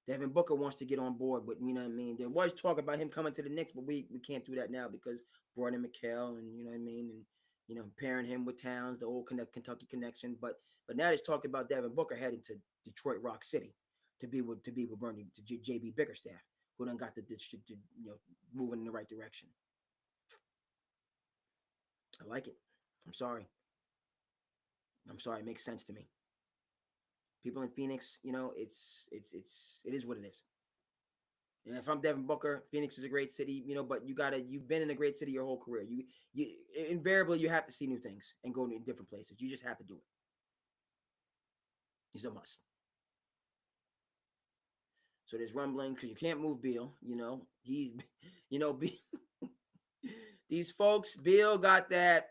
Devin Booker wants to get on board, but you know what I mean? There was talk about him coming to the Knicks, but we can't do that now because Brandon McHale and you know what I mean? And pairing him with Towns, the old Kentucky connection. But now there's talk about Devin Booker heading to Detroit Rock City to be with Bernie, to JB Bickerstaff, who done got the moving in the right direction. I like it. I'm sorry. It makes sense to me. People in Phoenix, it is what it is. And if I'm Devin Booker, Phoenix is a great city, but you've been in a great city your whole career. You invariably you have to see new things and go to different places. You just have to do it. It's a must. So there's rumbling because you can't move Beal. He's, these folks. Beal got that.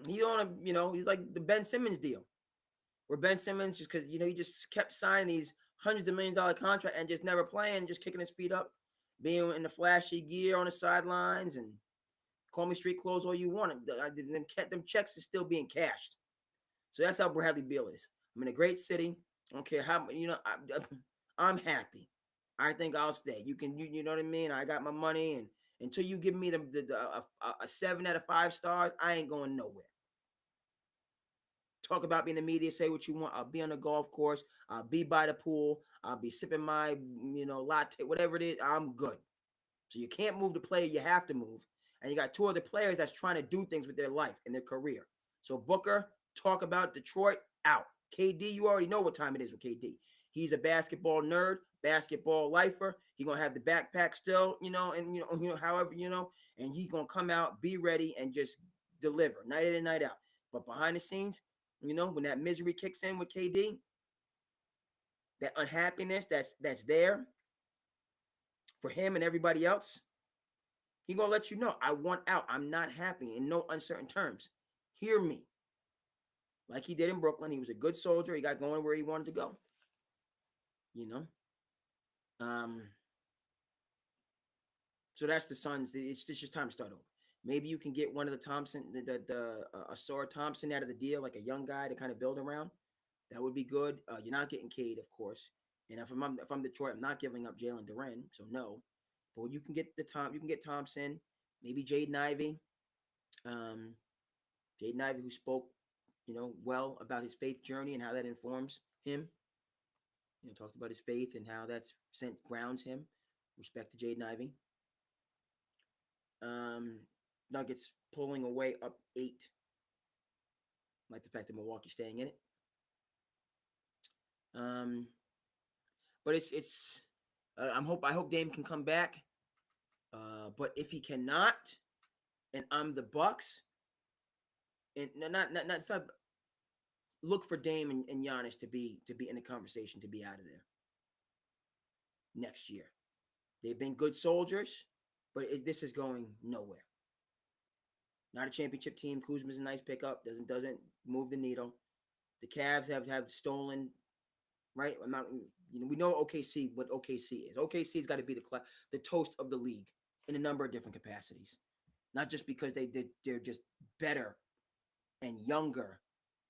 He on a, he's like the Ben Simmons deal, where Ben Simmons just because he just kept signing these hundreds of $1 million contract and just never playing, just kicking his feet up, being in the flashy gear on the sidelines, and call me street clothes all you want. Them checks are still being cashed. So that's how Bradley Beal is. I'm in a great city. I don't care how I'm happy. I think I'll stay. You know what I mean? I got my money, and until you give me a 7 out of 5 stars, I ain't going nowhere. Talk about me in the media, say what you want. I'll be on the golf course. I'll be by the pool. I'll be sipping my, latte, whatever it is. I'm good. So you can't move the player. You have to move. And you got 2 other players that's trying to do things with their life and their career. So Booker, talk about Detroit, out. KD, you already know what time it is with KD. He's a basketball nerd, basketball lifer. He gonna have the backpack still, and however, and he gonna come out, be ready, and just deliver night in and night out. But behind the scenes, when that misery kicks in with KD, that unhappiness that's there for him and everybody else, he gonna let you know, I want out. I'm not happy in no uncertain terms. Hear me. Like he did in Brooklyn. He was a good soldier. He got going where he wanted to go. So that's the Suns. It's just time to start over. Maybe you can get one of the Thompson, the Asar Thompson out of the deal, like a young guy to kind of build around. That would be good. You're not getting Cade, of course. And if I'm Detroit, I'm not giving up Jalen Duren. So no. But you can get Thompson, maybe Jaden Ivey. Jaden Ivey, who spoke, well about his faith journey and how that informs him. Talked about his faith and how that's grounds him. Respect to Jaden Ivey. Nuggets pulling away up 8. Like the fact that Milwaukee's staying in it. But it's I hope Dame can come back. But if he cannot, and I'm the Bucks, and not look for Dame and Giannis to be in the conversation, to be out of there next year. They've been good soldiers, but this is going nowhere. Not a championship team. Kuzma's a nice pickup. Doesn't move the needle. The Cavs have stolen, right? We know OKC, what OKC is. OKC's got to be the toast of the league in a number of different capacities. Not just because they're just better and younger,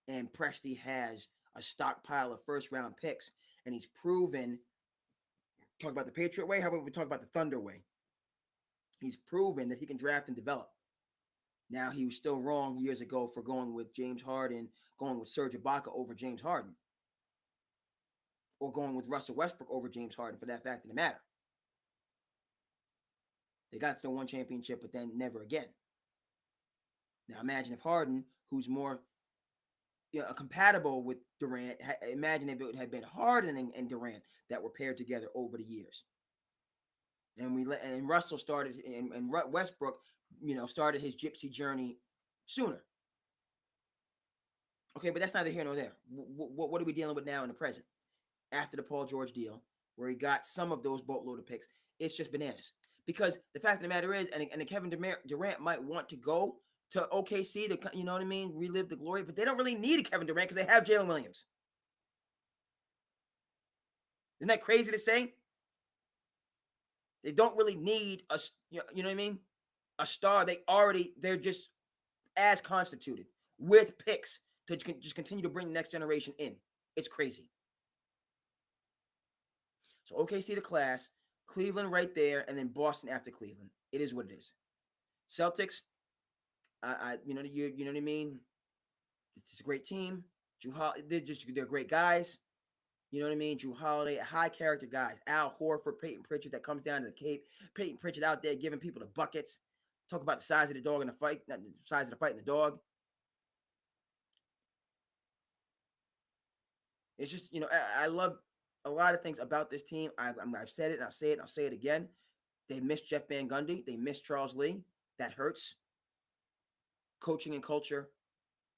and Presti has a stockpile of first-round picks, and he's proven. Talk about the Patriot way. How about we talk about the Thunder way? He's proven that he can draft and develop. Now, he was still wrong years ago for going with James Harden, going with Serge Ibaka over James Harden, or going with Russell Westbrook over James Harden, for that fact of the matter. They got to the one championship, but then never again. Now, imagine if Harden, who's more compatible with Durant, imagine if it would have been Harden and Durant that were paired together over the years. And Russell started, and Westbrook, started his gypsy journey sooner. Okay, but that's neither here nor there. What are we dealing with now in the present? After the Paul George deal, where he got some of those boatload of picks, it's just bananas. Because the fact of the matter is, and the Kevin Durant might want to go to OKC to, relive the glory, but they don't really need a Kevin Durant because they have Jalen Williams. Isn't that crazy to say? They don't really need a star. They're just as constituted with picks to just continue to bring the next generation in. It's crazy. So OKC the class, Cleveland right there, and then Boston after Cleveland. It is what it is. Celtics, you know what I mean? It's a great team. They're great guys. You know what I mean? Drew Holiday, high character guys. Al Horford, Peyton Pritchard that comes down to the Cape. Peyton Pritchard out there giving people the buckets. Talk about the size of the dog in the fight, not the size of the fight in the dog. It's just, I love a lot of things about this team. I've said it, and I'll say it, and I'll say it again. They missed Jeff Van Gundy. They missed Charles Lee. That hurts. Coaching and culture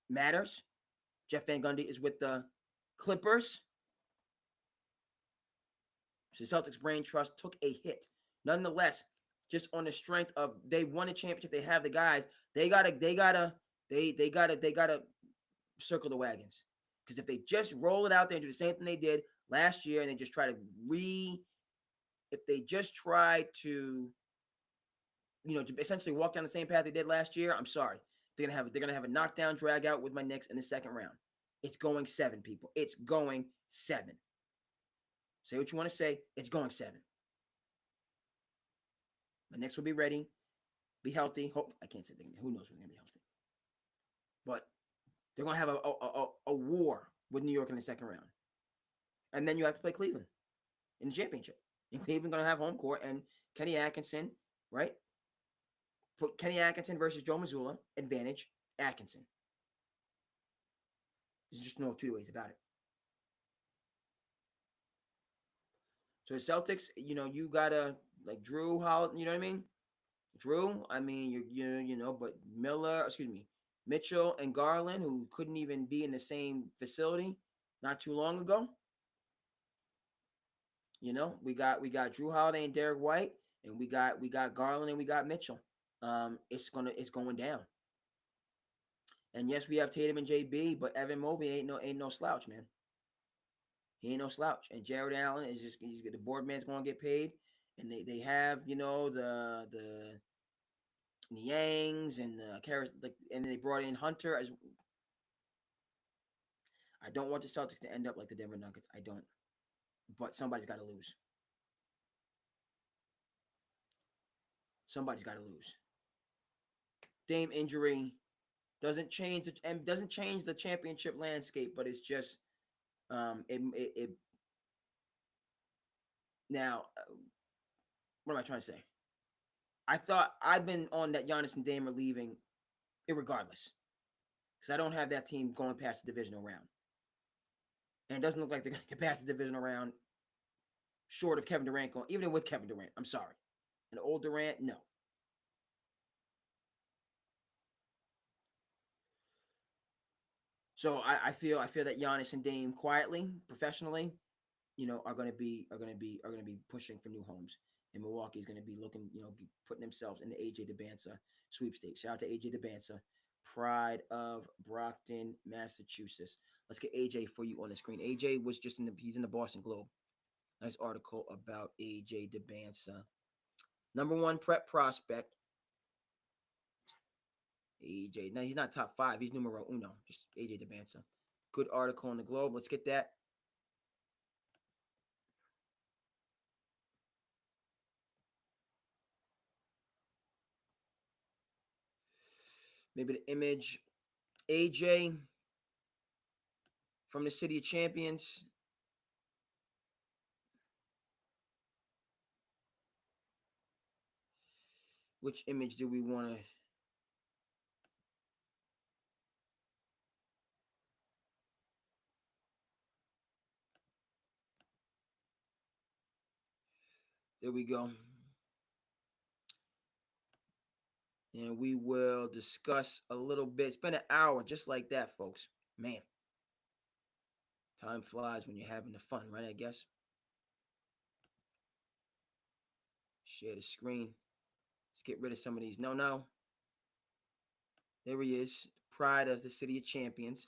matters. Jeff Van Gundy is with the Clippers. So the Celtics brain trust took a hit. Nonetheless, just on the strength of they won a championship, they have the guys. They gotta circle the wagons. Because if they just roll it out there and do the same thing they did last year, and they just try to essentially walk down the same path they did last year, I'm sorry. They're gonna have a knockdown drag out with my Knicks in the second round. It's going 7, people. It's going 7. Say what you want to say. It's going 7. The Knicks will be ready, be healthy. I can't say who knows when they're going to be healthy. But they're going to have a war with New York in the second round. And then you have to play Cleveland in the championship. And Cleveland going to have home court. And Kenny Atkinson, right? Put Kenny Atkinson versus Joe Mazzulla. Advantage Atkinson. There's just no two ways about it. So the Celtics, you gotta like Drew Holiday, you know what I mean? Drew, I mean, but Mitchell and Garland, who couldn't even be in the same facility not too long ago. We got Drew Holiday and Derek White, and we got Garland and we got Mitchell. It's going down. And yes, we have Tatum and JB, but Evan Mobley ain't no slouch, man. He ain't no slouch. And Jared Allen is the board man's going to get paid, and they have the Niangs and the Karras, and they brought in Hunter as. I don't want the Celtics to end up like the Denver Nuggets. I don't. But somebody's got to lose. Somebody's got to lose. Dame injury doesn't change the championship landscape, but it's just it now. What am I trying to say? I thought I've been on that Giannis and Dame are leaving, irregardless, because I don't have that team going past the divisional round, and it doesn't look like they're going to get past the divisional round. Short of Kevin Durant going, even with Kevin Durant, I'm sorry, an old Durant, no. So I feel that Giannis and Dame quietly, professionally, are going to be pushing for new homes. And Milwaukee's going to be looking, putting themselves in the AJ DeBansa sweepstakes. Shout out to AJ DeBansa, pride of Brockton, Massachusetts. Let's get AJ for you on the screen. AJ was he's in the Boston Globe. Nice article about AJ DeBansa. Number 1 prep prospect. AJ. Now, he's not top 5. He's numero uno. Just AJ DeBansa. Good article on the Globe. Let's get that. Maybe the image. AJ from the City of Champions. Which image do we want to... There we go. And we will discuss a little bit. It's been an hour just like that, folks. Man. Time flies when you're having the fun, right, I guess? Share the screen. Let's get rid of some of these. No. There he is. Pride of the City of Champions.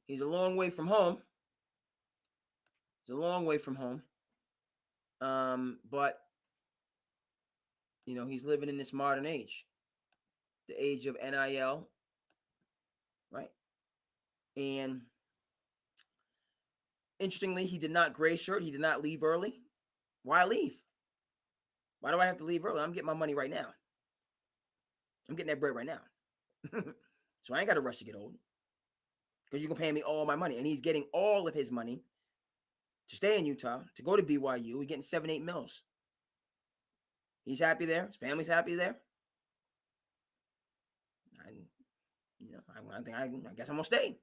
He's a long way from home. But he's living in this modern age. The age of N.I.L. Right? And interestingly, he did not gray shirt. He did not leave early. Why leave? Why do I have to leave early? I'm getting my money right now. I'm getting that bread right now. So I ain't got to rush to get old. Because you can pay me all my money. And he's getting all of his money to stay in Utah, to go to BYU. He's getting 7-8 mils. He's happy there. His family's happy there. I guess I'm going to stay.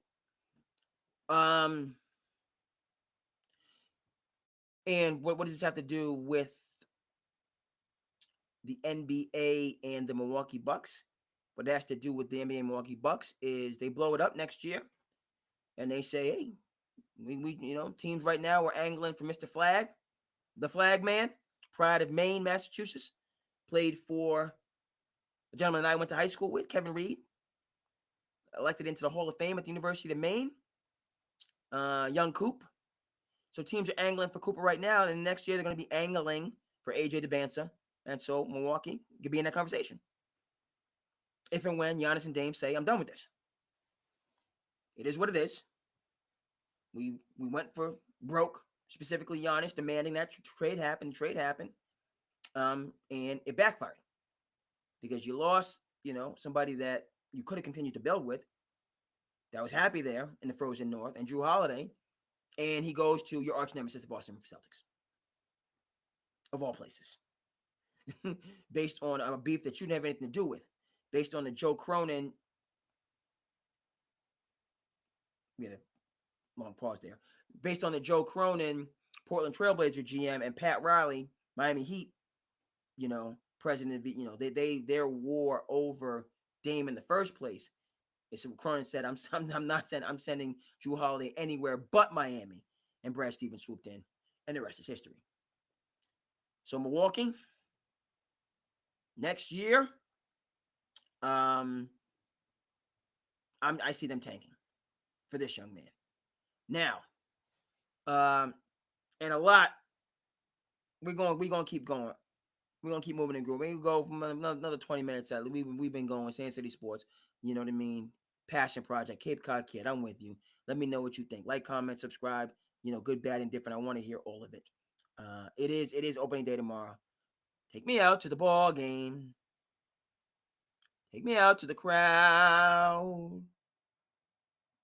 And what does this have to do with the NBA and the Milwaukee Bucks? What it has to do with the NBA and Milwaukee Bucks is they blow it up next year. And they say, hey, we teams right now are angling for Mr. Flag, the Flag Man, pride of Maine, Massachusetts. Played for a gentleman I went to high school with, Kevin Reed. Elected into the Hall of Fame at the University of Maine. Young Coop. So teams are angling for Cooper right now, and next year they're going to be angling for AJ DeBansa. And so Milwaukee could be in that conversation. If and when Giannis and Dame say, I'm done with this. It is what it is. We went for broke, specifically Giannis, demanding that trade happen. And it backfired. Because you lost, somebody that you could have continued to build with, that was happy there in the frozen north, and Drew Holiday, and he goes to your arch nemesis, the Boston Celtics. Of all places. Based on a beef that you didn't have anything to do with. Based on the Joe Cronin. We had a long pause there. Based on the Joe Cronin Portland Trailblazer GM, and Pat Riley, Miami Heat, president. Their war over Dame in the first place. It's what Cronin said. I'm sending Jrue Holiday anywhere but Miami, and Brad Stevens swooped in, and the rest is history. So Milwaukee next year, I see them tanking for this young man. Now, and a lot. We're gonna keep going. We're gonna keep moving and grooving. We go from another 20 minutes out. We've been going. SandCity Sports. You know what I mean? Passion Project. Cape Cod Kid. I'm with you. Let me know what you think. Like, comment, subscribe. Good, bad, and different. I want to hear all of it. It is opening day tomorrow. Take me out to the ball game. Take me out to the crowd.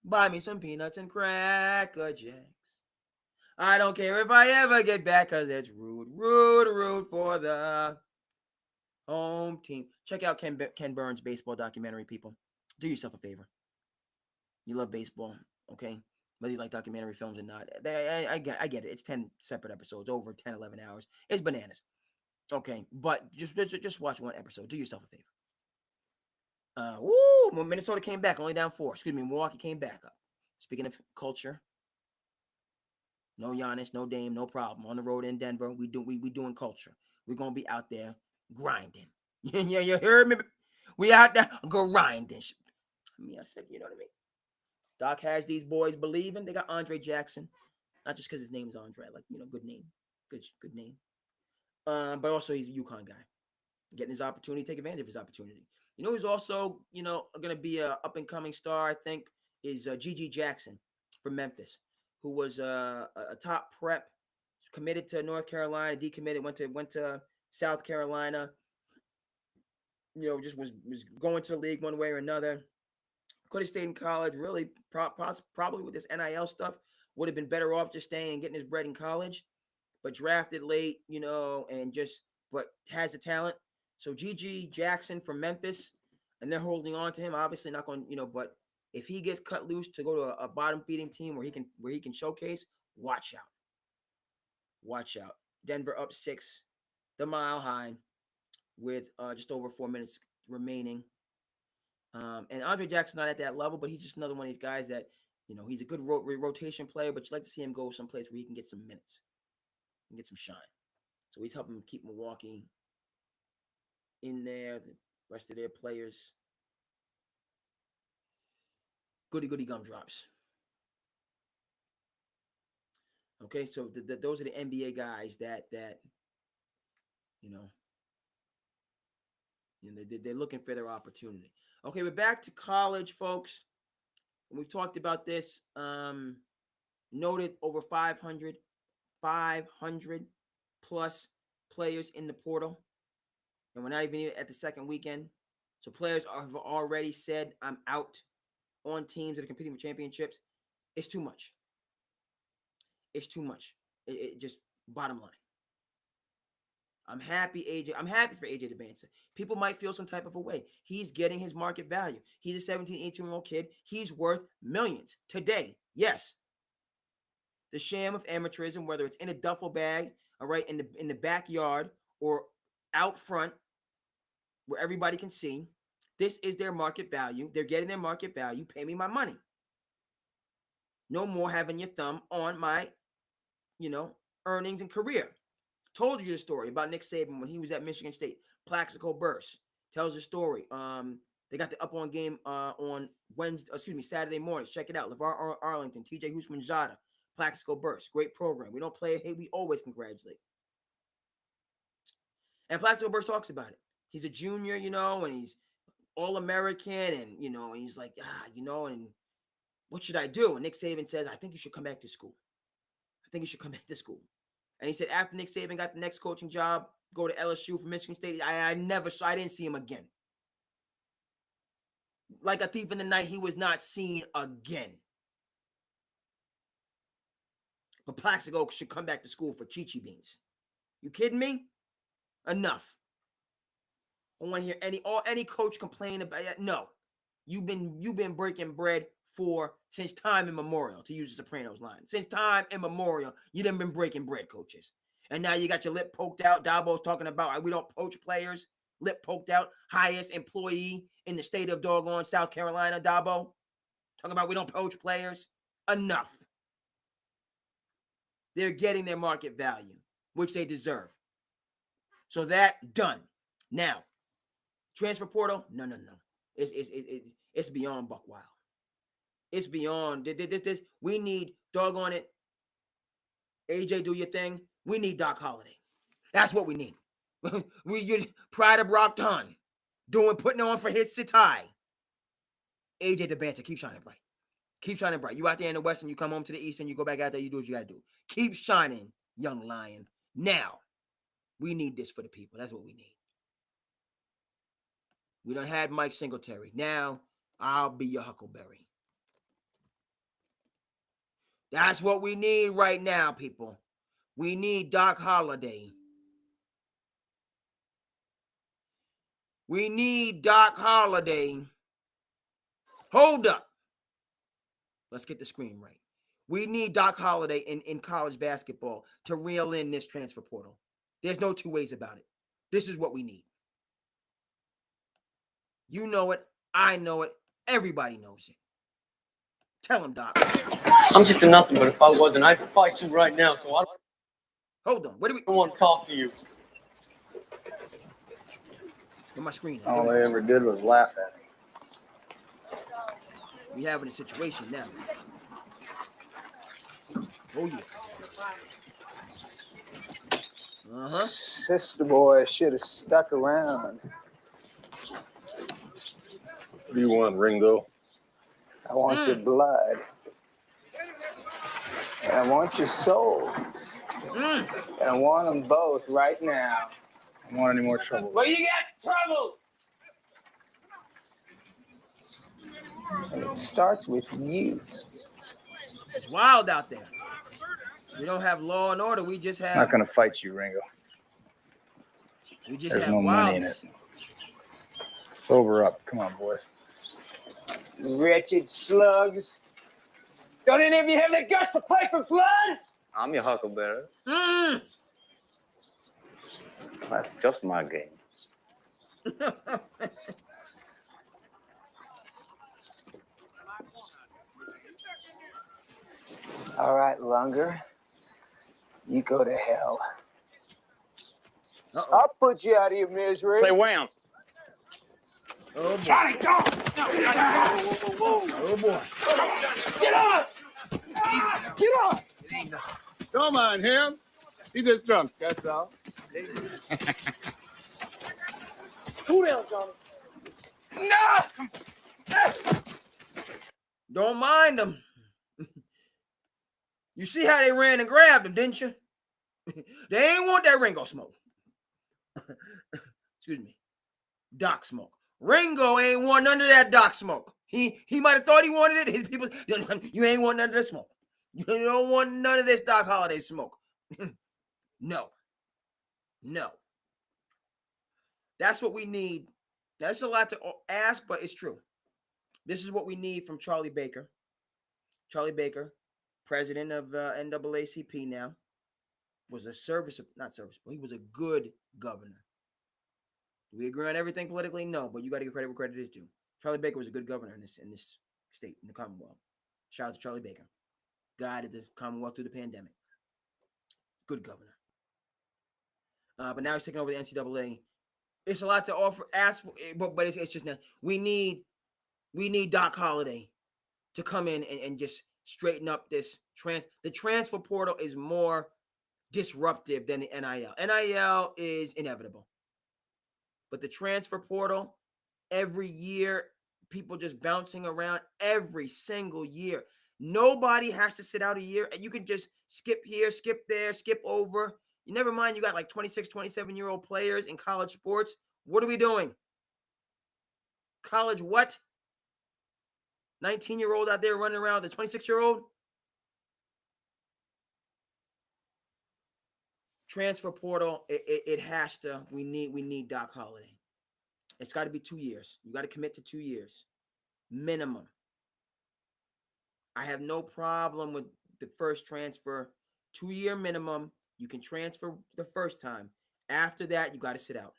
Buy me some peanuts and Cracker Jacks. I don't care if I ever get back, because it's root for the home team. Check out Ken Burns' baseball documentary, people. Do yourself a favor. You love baseball, okay? Whether you like documentary films or not. I get it. It's 10 separate episodes, over 10, 11 hours. It's bananas. Okay, but just watch one episode. Do yourself a favor. Minnesota came back, only down 4. Milwaukee came back up. Speaking of culture, no Giannis, no Dame, no problem. On the road in Denver, we doing culture. We're gonna be out there grinding. Yeah, you heard me? We out there grinding. I said, you know what I mean? Doc has these boys believing. They got Andre Jackson, not just because his name's Andre, like, good name, good name. But also he's a UConn guy, getting his opportunity, take advantage of his opportunity. Who's also, going to be a up and coming star, I think, is Gigi Jackson from Memphis, who was a top prep, committed to North Carolina, decommitted, went to South Carolina. Just was going to the league one way or another. Could have stayed in college. Really, probably with this NIL stuff, would have been better off just staying and getting his bread in college. But drafted late, but has the talent. So Gigi Jackson from Memphis, and they're holding on to him. Obviously not going, but if he gets cut loose to go to a bottom feeding team where he can showcase, watch out. Watch out. Denver up 6, the Mile High, with just over 4 minutes remaining. And Andre Jackson not at that level, but he's just another one of these guys that, he's a good rotation player, but you like to see him go someplace where he can get some minutes and get some shine. So he's helping keep Milwaukee in there. The rest of their players, goody gumdrops. Okay, so those are the NBA guys that they're looking for their opportunity. Okay, we're back to college, folks. We've talked about this. Noted over 500 plus players in the portal, and we're not even at the second weekend. So players have already said, I'm out on teams that are competing for championships. It's too much. It's too much. It just, bottom line. I'm happy for AJ DeBanza. People might feel some type of a way. He's getting his market value. He's a 17, 18-year-old kid. He's worth millions today. Yes. The sham of amateurism, whether it's in a duffel bag, all right, in the backyard or out front where everybody can see, this is their market value. They're getting their market value. Pay me my money. No more having your thumb on my, earnings and career. Told you the story about Nick Saban when he was at Michigan State. Plaxico Burst tells the story. They got the up on game on Saturday mornings. Check it out. LeVar Arlington, TJ Houshmandzadeh, Plaxico Burst. Great program. We don't play it. Hey, we always congratulate. And Plaxico Burst talks about it. He's a junior, and he's All-American, and, and he's like, and what should I do? And Nick Saban says, I think you should come back to school. And he said after Nick Saban got the next coaching job, go to LSU for Michigan State, I didn't see him again. Like a thief in the night, he was not seen again. But Plaxico should come back to school for Chi-Chi beans. You kidding me? Enough. I don't want to hear any coach complain about it. No. You've been breaking bread since time immemorial, to use the Sopranos line. Since time immemorial, you done been breaking bread, coaches. And now you got your lip poked out. Dabo's talking about we don't poach players. Lip poked out. Highest employee in the state of doggone South Carolina, Dabo. Talking about we don't poach players. Enough. They're getting their market value, which they deserve. So that done. Now, transfer portal? No. It's beyond buck wild. It's beyond this. We need doggone it. AJ, do your thing. We need Doc Holliday. That's what we need. We get Pride of Brockton putting on for his Sitai. AJ the Banter, keep shining bright. Keep shining bright. You out there in the West and you come home to the East and you go back out there, you do what you gotta do. Keep shining, young lion. Now, we need this for the people. That's what we need. We done had Mike Singletary. Now, I'll be your Huckleberry. That's what we need right now, people. We need Doc Holliday. We need Doc Holliday. Hold up. Let's get the screen right. We need Doc Holliday in college basketball to reel in this transfer portal. There's no two ways about it. This is what we need. You know it. I know it. Everybody knows it. Tell him, Doc. I'm just a nothing, but if I wasn't, I'd fight you right now, so I Hold on. don't want to talk to you. Where's my screen? All they ever did was laugh at me. We having a situation now. Oh, yeah. Uh-huh. Sister boy should have stuck around. What do you want, Ringo? I want your blood. And I want your souls. And I want them both right now. I don't want any more trouble. Well, you got trouble! And it starts with you. It's wild out there. We don't have law and order. We just have. I'm not gonna fight you, Ringo. We just There's have no money in wildness. it. Sober up. Come on, boys. Wretched slugs. Don't any of you have the guts to fight for blood? I'm your Huckleberry. Mm. That's just my game. All right, Lunger. You go to hell. Uh-oh. I'll put you out of your misery. Say wham. Oh, boy. Johnny, go! Oh, boy. Get off! Get off! Don't mind him. He's just drunk, that's all. Who the hell, Johnny? No! Don't mind them. You see how they ran and grabbed him, didn't you? They ain't want that Ringo smoke. Excuse me. Doc smoke. Ringo ain't want none of that Doc smoke. He might have thought he wanted it. His people, you ain't want none of this smoke. You don't want none of this Doc Holliday smoke. No. That's what we need. That's a lot to ask, but it's true. This is what we need from Charlie Baker. Charlie Baker, president of NAACP now, was not serviceable. He was a good governor. Do we agree on everything politically? No, but you got to give credit where credit is due. Charlie Baker was a good governor in this state, in the Commonwealth. Shout out to Charlie Baker. Guided the Commonwealth through the pandemic. Good governor. But now he's taking over the NCAA. It's a lot to ask for, but it's just now. We need Doc Holliday to come in and just straighten up this the transfer portal is more disruptive than the NIL. NIL is inevitable. But the transfer portal, every year, people just bouncing around every single year. Nobody has to sit out a year. And you can just skip here, skip there, skip over. You never mind, you got like 26, 27-year-old players in college sports. What are we doing? College what? 19-year-old out there running around with a 26-year-old? Transfer portal, it has to. We need Doc Holliday. It's got to be 2 years. You got to commit to 2 years minimum. I have no problem with the first transfer, 2-year minimum. You can transfer the first time. After that, you got to sit out.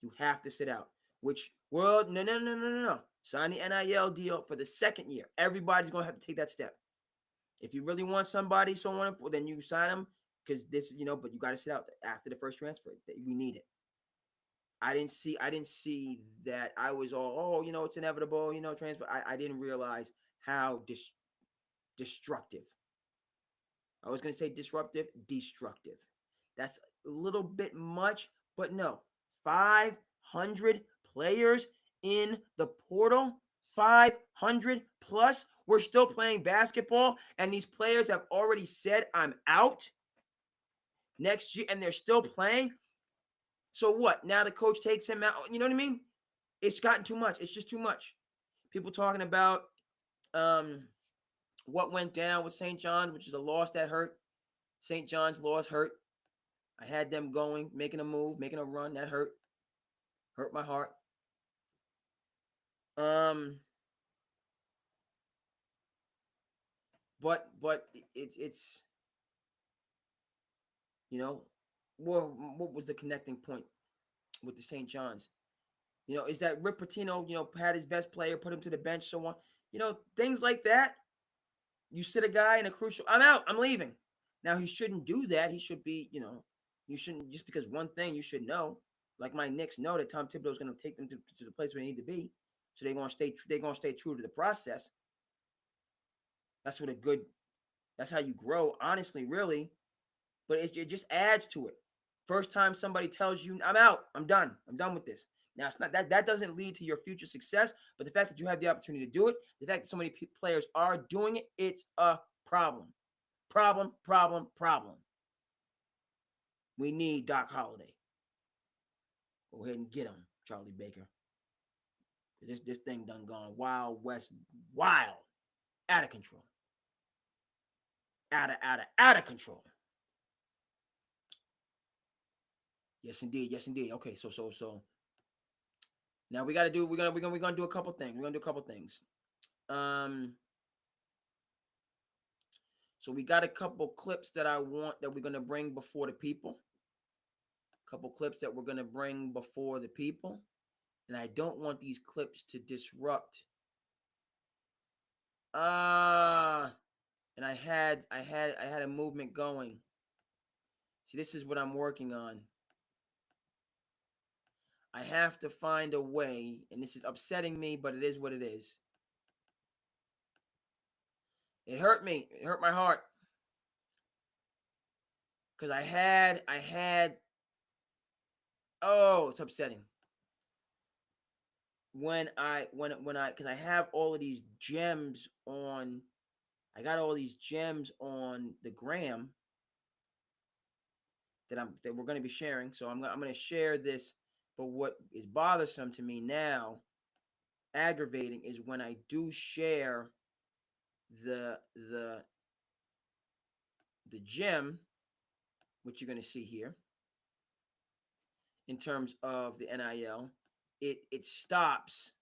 You have to sit out. Which world? No. Sign the NIL deal for the second year. Everybody's gonna have to take that step. If you really want somebody, then you sign them because this, but you got to sit out after the first transfer. We need it. I didn't see that. I was all, it's inevitable, transfer. I didn't realize how destructive. I was going to say disruptive, destructive. That's a little bit much, but no. 500 players in the portal, 500 plus. We're still playing basketball, and these players have already said, I'm out next year, and they're still playing. So what? Now the coach takes him out. You know what I mean? It's gotten too much. It's just too much. People talking about what went down with St. John's, which is a loss that hurt. St. John's loss hurt. I had them going, making a move, making a run. That hurt my heart. But it's what was the connecting point with the St. John's? Is that Rick Pitino, had his best player, put him to the bench, so on. Things like that. You sit a guy in a crucial, I'm out, I'm leaving. Now, he shouldn't do that. He should be, you shouldn't, just because one thing you should know, like my Knicks know that Tom Thibodeau is going to take them to the place where they need to be. So they're going to stay true to the process. That's how you grow, honestly, really. But it just adds to it. First time somebody tells you, I'm out, I'm done with this. Now, it's not that doesn't lead to your future success, but the fact that you have the opportunity to do it, the fact that so many players are doing it, it's a problem. Problem. We need Doc Holliday. Go ahead and get him, Charlie Baker. This thing done gone wild west, wild, out of control. Out of control. Yes, indeed. Okay, so now we're gonna do a couple things. So we got a couple clips that we're gonna bring before the people. And I don't want these clips to disrupt. And I had a movement going. See, this is what I'm working on. I have to find a way, and this is upsetting me, but it is what it is. It hurt me. It hurt my heart. Because I had it's upsetting. Because I have all of these gems on, I got all these gems on the gram that we're going to be sharing. So I'm going to share this. But what is bothersome to me now, aggravating, is when I do share the gem, which you're going to see here, in terms of the NIL, it stops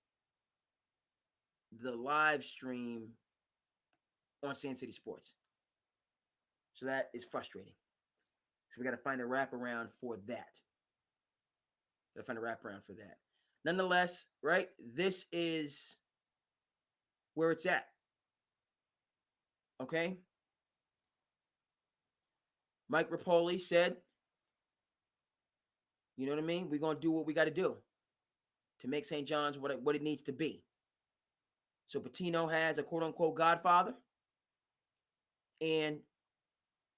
the live stream on SandCity Sports. So that is frustrating. So we got to find a wraparound for that. Nonetheless, right, this is where it's at. Okay? Mike Rapoli said, you know what I mean? We're going to do what we got to do to make St. John's what it needs to be. So Pitino has a quote-unquote godfather. And,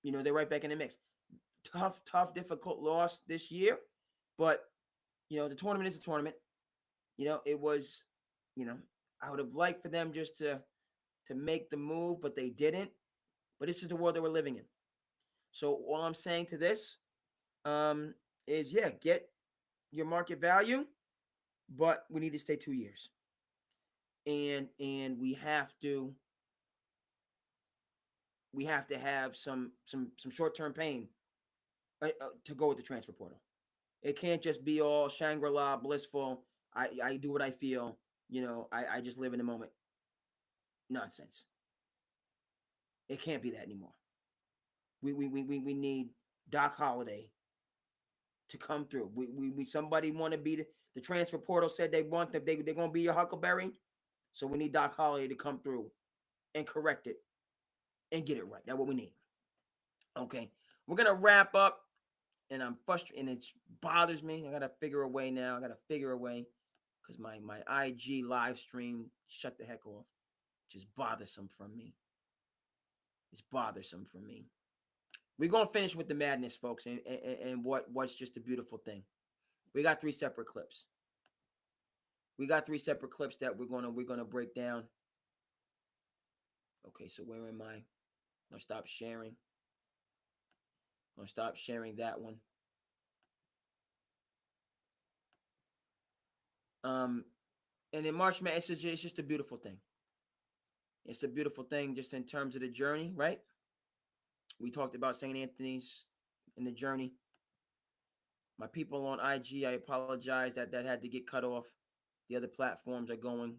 they're right back in the mix. Tough, difficult loss this year. But, the tournament is a tournament. It was, I would have liked for them just to make the move, but they didn't. But this is the world that we're living in. So all I'm saying to this is, get your market value, but we need to stay 2 years. And we have to have some short-term pain to go with the transfer portal. It can't just be all Shangri-La, blissful. I do what I feel. I just live in the moment. Nonsense. It can't be that anymore. We need Doc Holliday to come through. We somebody want to be the transfer portal said they want them. They're gonna be your Huckleberry. So we need Doc Holliday to come through and correct it and get it right. That's what we need. Okay, we're gonna wrap up, and I'm frustrated, and it bothers me. I gotta figure a way now. I gotta figure a way because my IG live stream shut the heck off, which is bothersome for me. It's bothersome for me. We're gonna finish with the madness, folks, and what's just a beautiful thing. We got 3 separate clips. We got 3 separate clips that we're gonna break down. Okay, so where am I? I'm gonna stop sharing. I'm gonna stop sharing that one. And in March Madness, it's just a beautiful thing. It's a beautiful thing just in terms of the journey, right? We talked about St. Anthony's in the journey. My people on IG, I apologize that had to get cut off. The other platforms are going.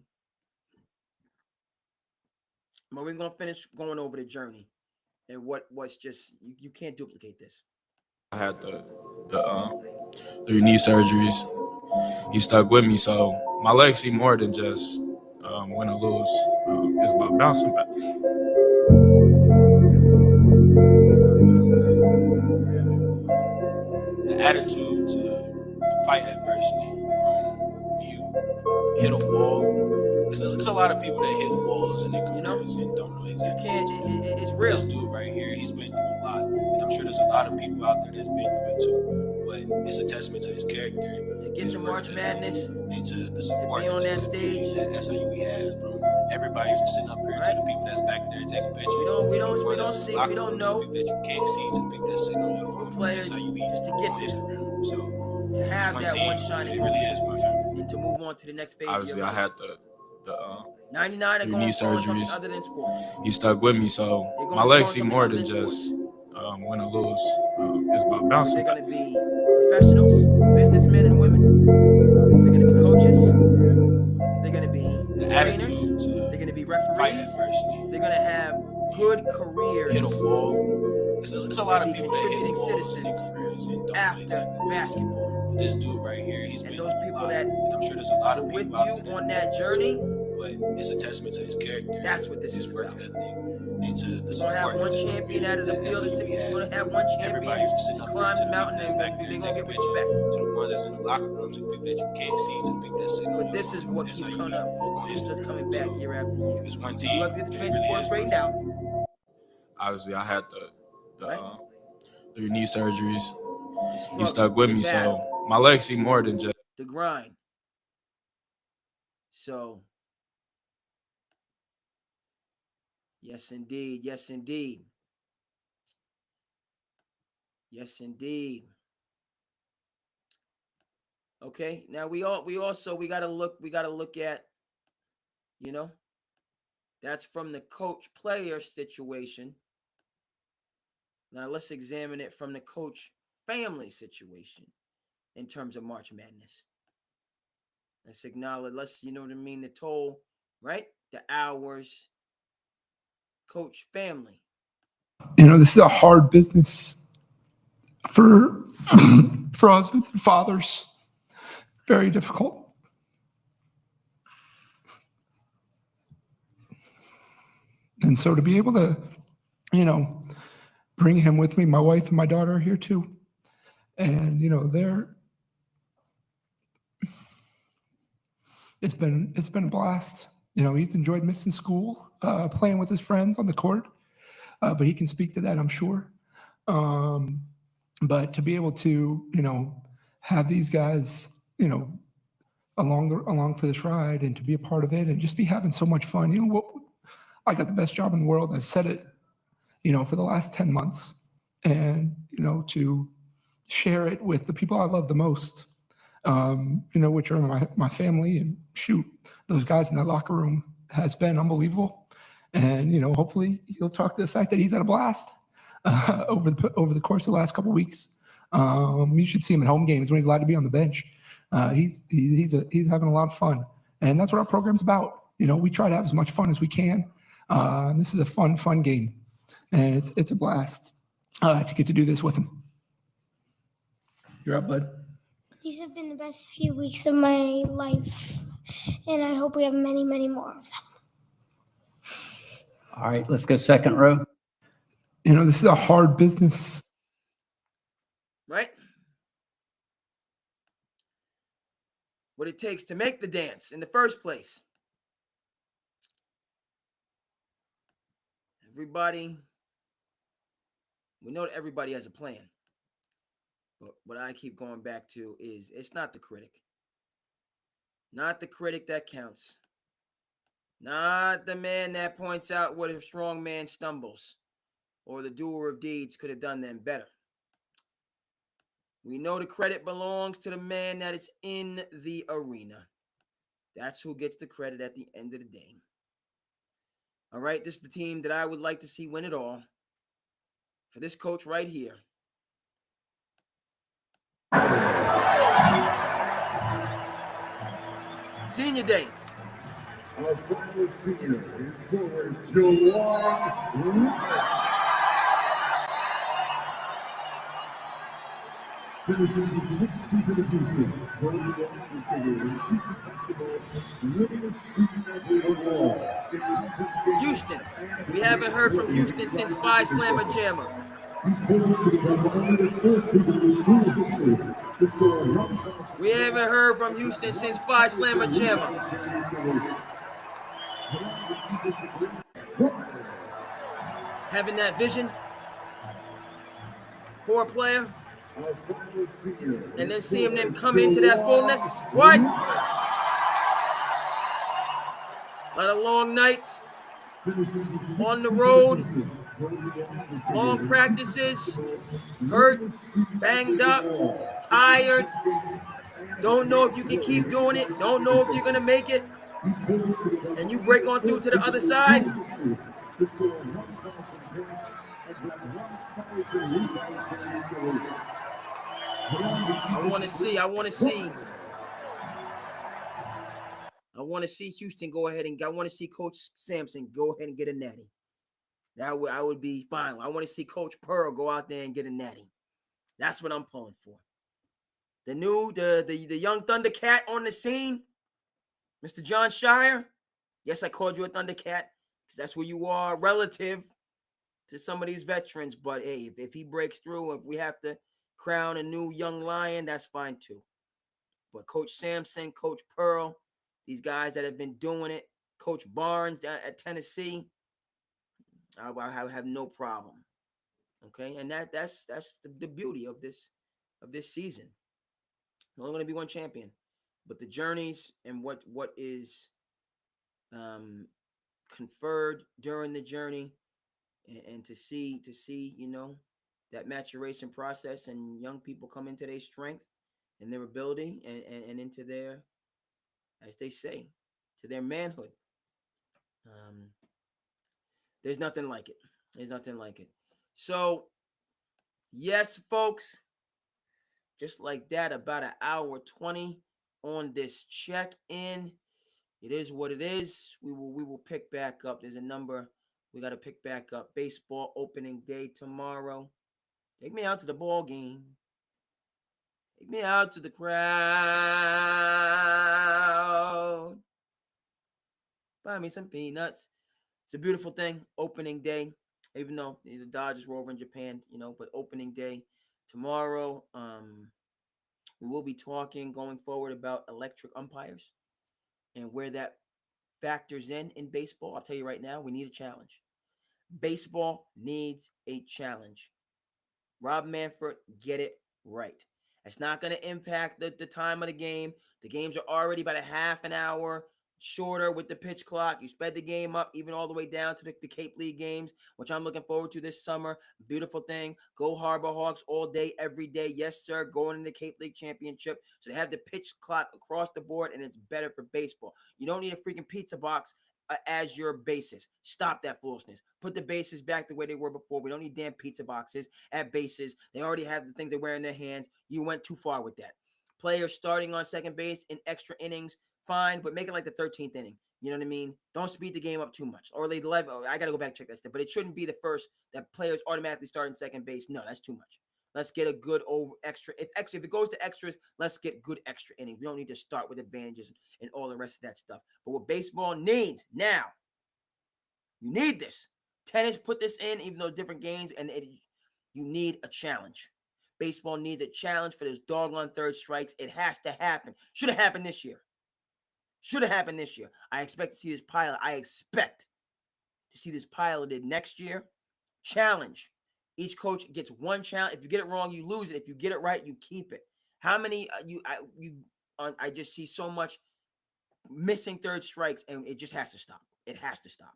But we're going to finish going over the journey and what's just, you can't duplicate this. I had the 3 knee surgeries. He stuck with me, so my legs see more than just win or lose. It's about bouncing back. The attitude to fight adversity. You hit a wall. There's a lot of people that hit walls in their careers and don't know exactly what's going on. It's real. This dude right here, he's been through a lot. And I'm sure there's a lot of people out there that's been through it too. But it's a testament to his character. To get to March Madness. And to the support to be on that stage. That SIU has from everybody who's sitting up here to the people that's back there taking pictures. We don't see, we don't know. To the people that you can't see, to the people that's sitting on your phone. Players just to get there. So to have that team, one shining. It really is my family. And to move on to the next phase. Obviously, I had the 99 are going knee to something surgeries. other than sports. He stuck with me, so my legs see more than just win or lose. It's about bouncing. They're going to be professionals, businessmen and women. They're going to be coaches. They're going to be trainers. They're going to be referees. They're going to have good careers. Hit a wall. There's a lot of people that contributing citizens after basketball. This dude right here, and those people that I'm sure there's a lot of with people you on that journey. But it's a testament to his character. That's what this is about. And to the we're gonna have one champion out of the field of 60. We're gonna have one champion to climb the mountain, and they're gonna get respect. To the ones that's in the locker room, to the people that you can't see, to the people that's sitting. But this is what keeps coming up. Keeps us coming back year after year. There's one team. Love the transport straightened out. Obviously, I had the 3 knee surgeries. He stuck with me, so my legs see more than just the grind. So, yes, indeed. Yes, indeed. Yes, indeed. Okay. Now we gotta look at, that's from the coach-player situation. Now let's examine it from the coach-family situation in terms of March Madness. Let's acknowledge, the toll, right? The hours, coach family. This is a hard business for husbands and fathers. Very difficult. And so to be able to, bring him with me, my wife and my daughter are here too. And, it's been a blast. He's enjoyed missing school, playing with his friends on the court, but he can speak to that, I'm sure. But to be able to, have these guys, along for this ride and to be a part of it and just be having so much fun. I got the best job in the world. I've said it, for the last 10 months, and, to share it with the people I love the most. Which are my family, and shoot, those guys in that locker room has been unbelievable. And, hopefully he'll talk to the fact that he's had a blast over the course of the last couple of weeks. You should see him at home games when he's allowed to be on the bench. He's having a lot of fun, and that's what our program's about. We try to have as much fun as we can. This is a fun game. And it's a blast to get to do this with him. You're up, bud. These have been the best few weeks of my life, and I hope we have many, many more of them. All right, let's go second row. This is a hard business. Right? What it takes to make the dance in the first place. Everybody, we know that everybody has a plan. But what I keep going back to is it's not the critic. Not the critic that counts. Not the man that points out what a strong man stumbles or the doer of deeds could have done them better. We know the credit belongs to the man that is in the arena. That's who gets the credit at the end of the day. All right, this is the team that I would like to see win it all. For this coach right here. Senior day. Our final senior is forward Juwan Rant. Finishing the sixth season of Houston, Juwan is the winningest student athlete overall. Houston. We haven't heard from Houston since Phi Slamma Jamma. We haven't heard from Houston since Phi Slamma Jamma. Having that vision for a player and then seeing them come into that fullness. What? A lot of long nights on the road, long practices, hurt, banged up, tired, don't know if you can keep doing it, don't know if you're going to make it, and you break on through to the other side. I want to see Houston go ahead and I want to see Coach Sampson go ahead and get a natty. I would be fine. I want to see Coach Pearl go out there and get a natty. That's what I'm pulling for. The young Thundercat on the scene, Mr. John Shire. Yes, I called you a Thundercat because that's where you are relative to some of these veterans. But hey, if he breaks through, if we have to crown a new young lion, that's fine too. But Coach Sampson, Coach Pearl, these guys that have been doing it, Coach Barnes down at Tennessee, I have no problem. Okay, and that's the beauty of this season. There's only going to be one champion, but the journeys and what is conferred during the journey, and to see that maturation process and young people come into their strength and their ability and into their, as they say, to their manhood. There's nothing like it. There's nothing like it. So, yes, folks, just like that, about an hour 20 on this check-in. It is what it is. We will pick back up. There's a number we got to pick back up. Baseball opening day tomorrow. Take me out to the ball game. Take me out to the crowd. Buy me some peanuts. It's a beautiful thing. Opening day. Even though the Dodgers were over in Japan, but opening day tomorrow. We will be talking going forward about electric umpires and where that factors in baseball. I'll tell you right now, we need a challenge. Baseball needs a challenge. Rob Manfred, get it right. It's not going to impact the time of the game. The games are already about a half an hour shorter with the pitch clock. You sped the game up even all the way down to the Cape League games, which I'm looking forward to this summer. Beautiful thing. Go Harbor Hawks all day, every day. Yes, sir. Going in the Cape League Championship. So they have the pitch clock across the board, and it's better for baseball. You don't need a freaking pizza box as your bases. Stop that foolishness. Put the bases back the way they were before. We don't need damn pizza boxes at bases. They already have the things they wear in their hands. You went too far with that. Players starting on second base in extra innings fine, but make it like the 13th inning. You know what I mean? Don't speed the game up too much. Or they 11. I got to go back and check that stuff. But it shouldn't be the first that players automatically start in second base. No, that's too much. Let's get a good over extra. If it goes to extras, let's get good extra innings. We don't need to start with advantages and all the rest of that stuff. But what baseball needs now, you need this. Tennis put this in, even though different games, and you need a challenge. Baseball needs a challenge for those doggone third strikes. It has to happen. Should have happened this year. I expect to see this pilot. I expect to see this piloted next year. Challenge. Each coach gets one challenge. If you get it wrong, you lose it. If you get it right, you keep it. How many I just see so much missing third strikes, and it just has to stop. It has to stop.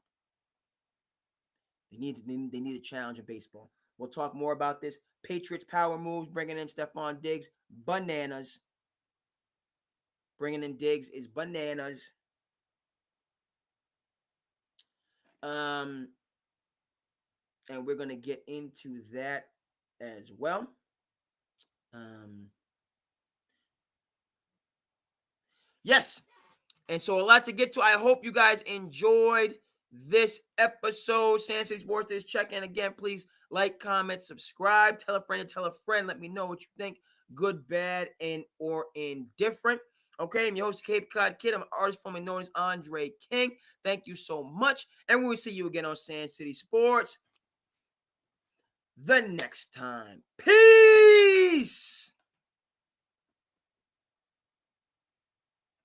They need a challenge in baseball. We'll talk more about this. Patriots power moves, bringing in Stephon Diggs, bananas. Bringing in Diggs is bananas. And we're going to get into that as well. Yes. And so a lot to get to. I hope you guys enjoyed this episode. SandCity Sports is checking again. Please like, comment, subscribe. Tell a friend and tell a friend. Let me know what you think. Good, bad, and or indifferent. Okay, I'm your host, Cape Cod Kid. I'm an artist formerly known as Andre King. Thank you so much. And we will see you again on SandCity Sports the next time. Peace.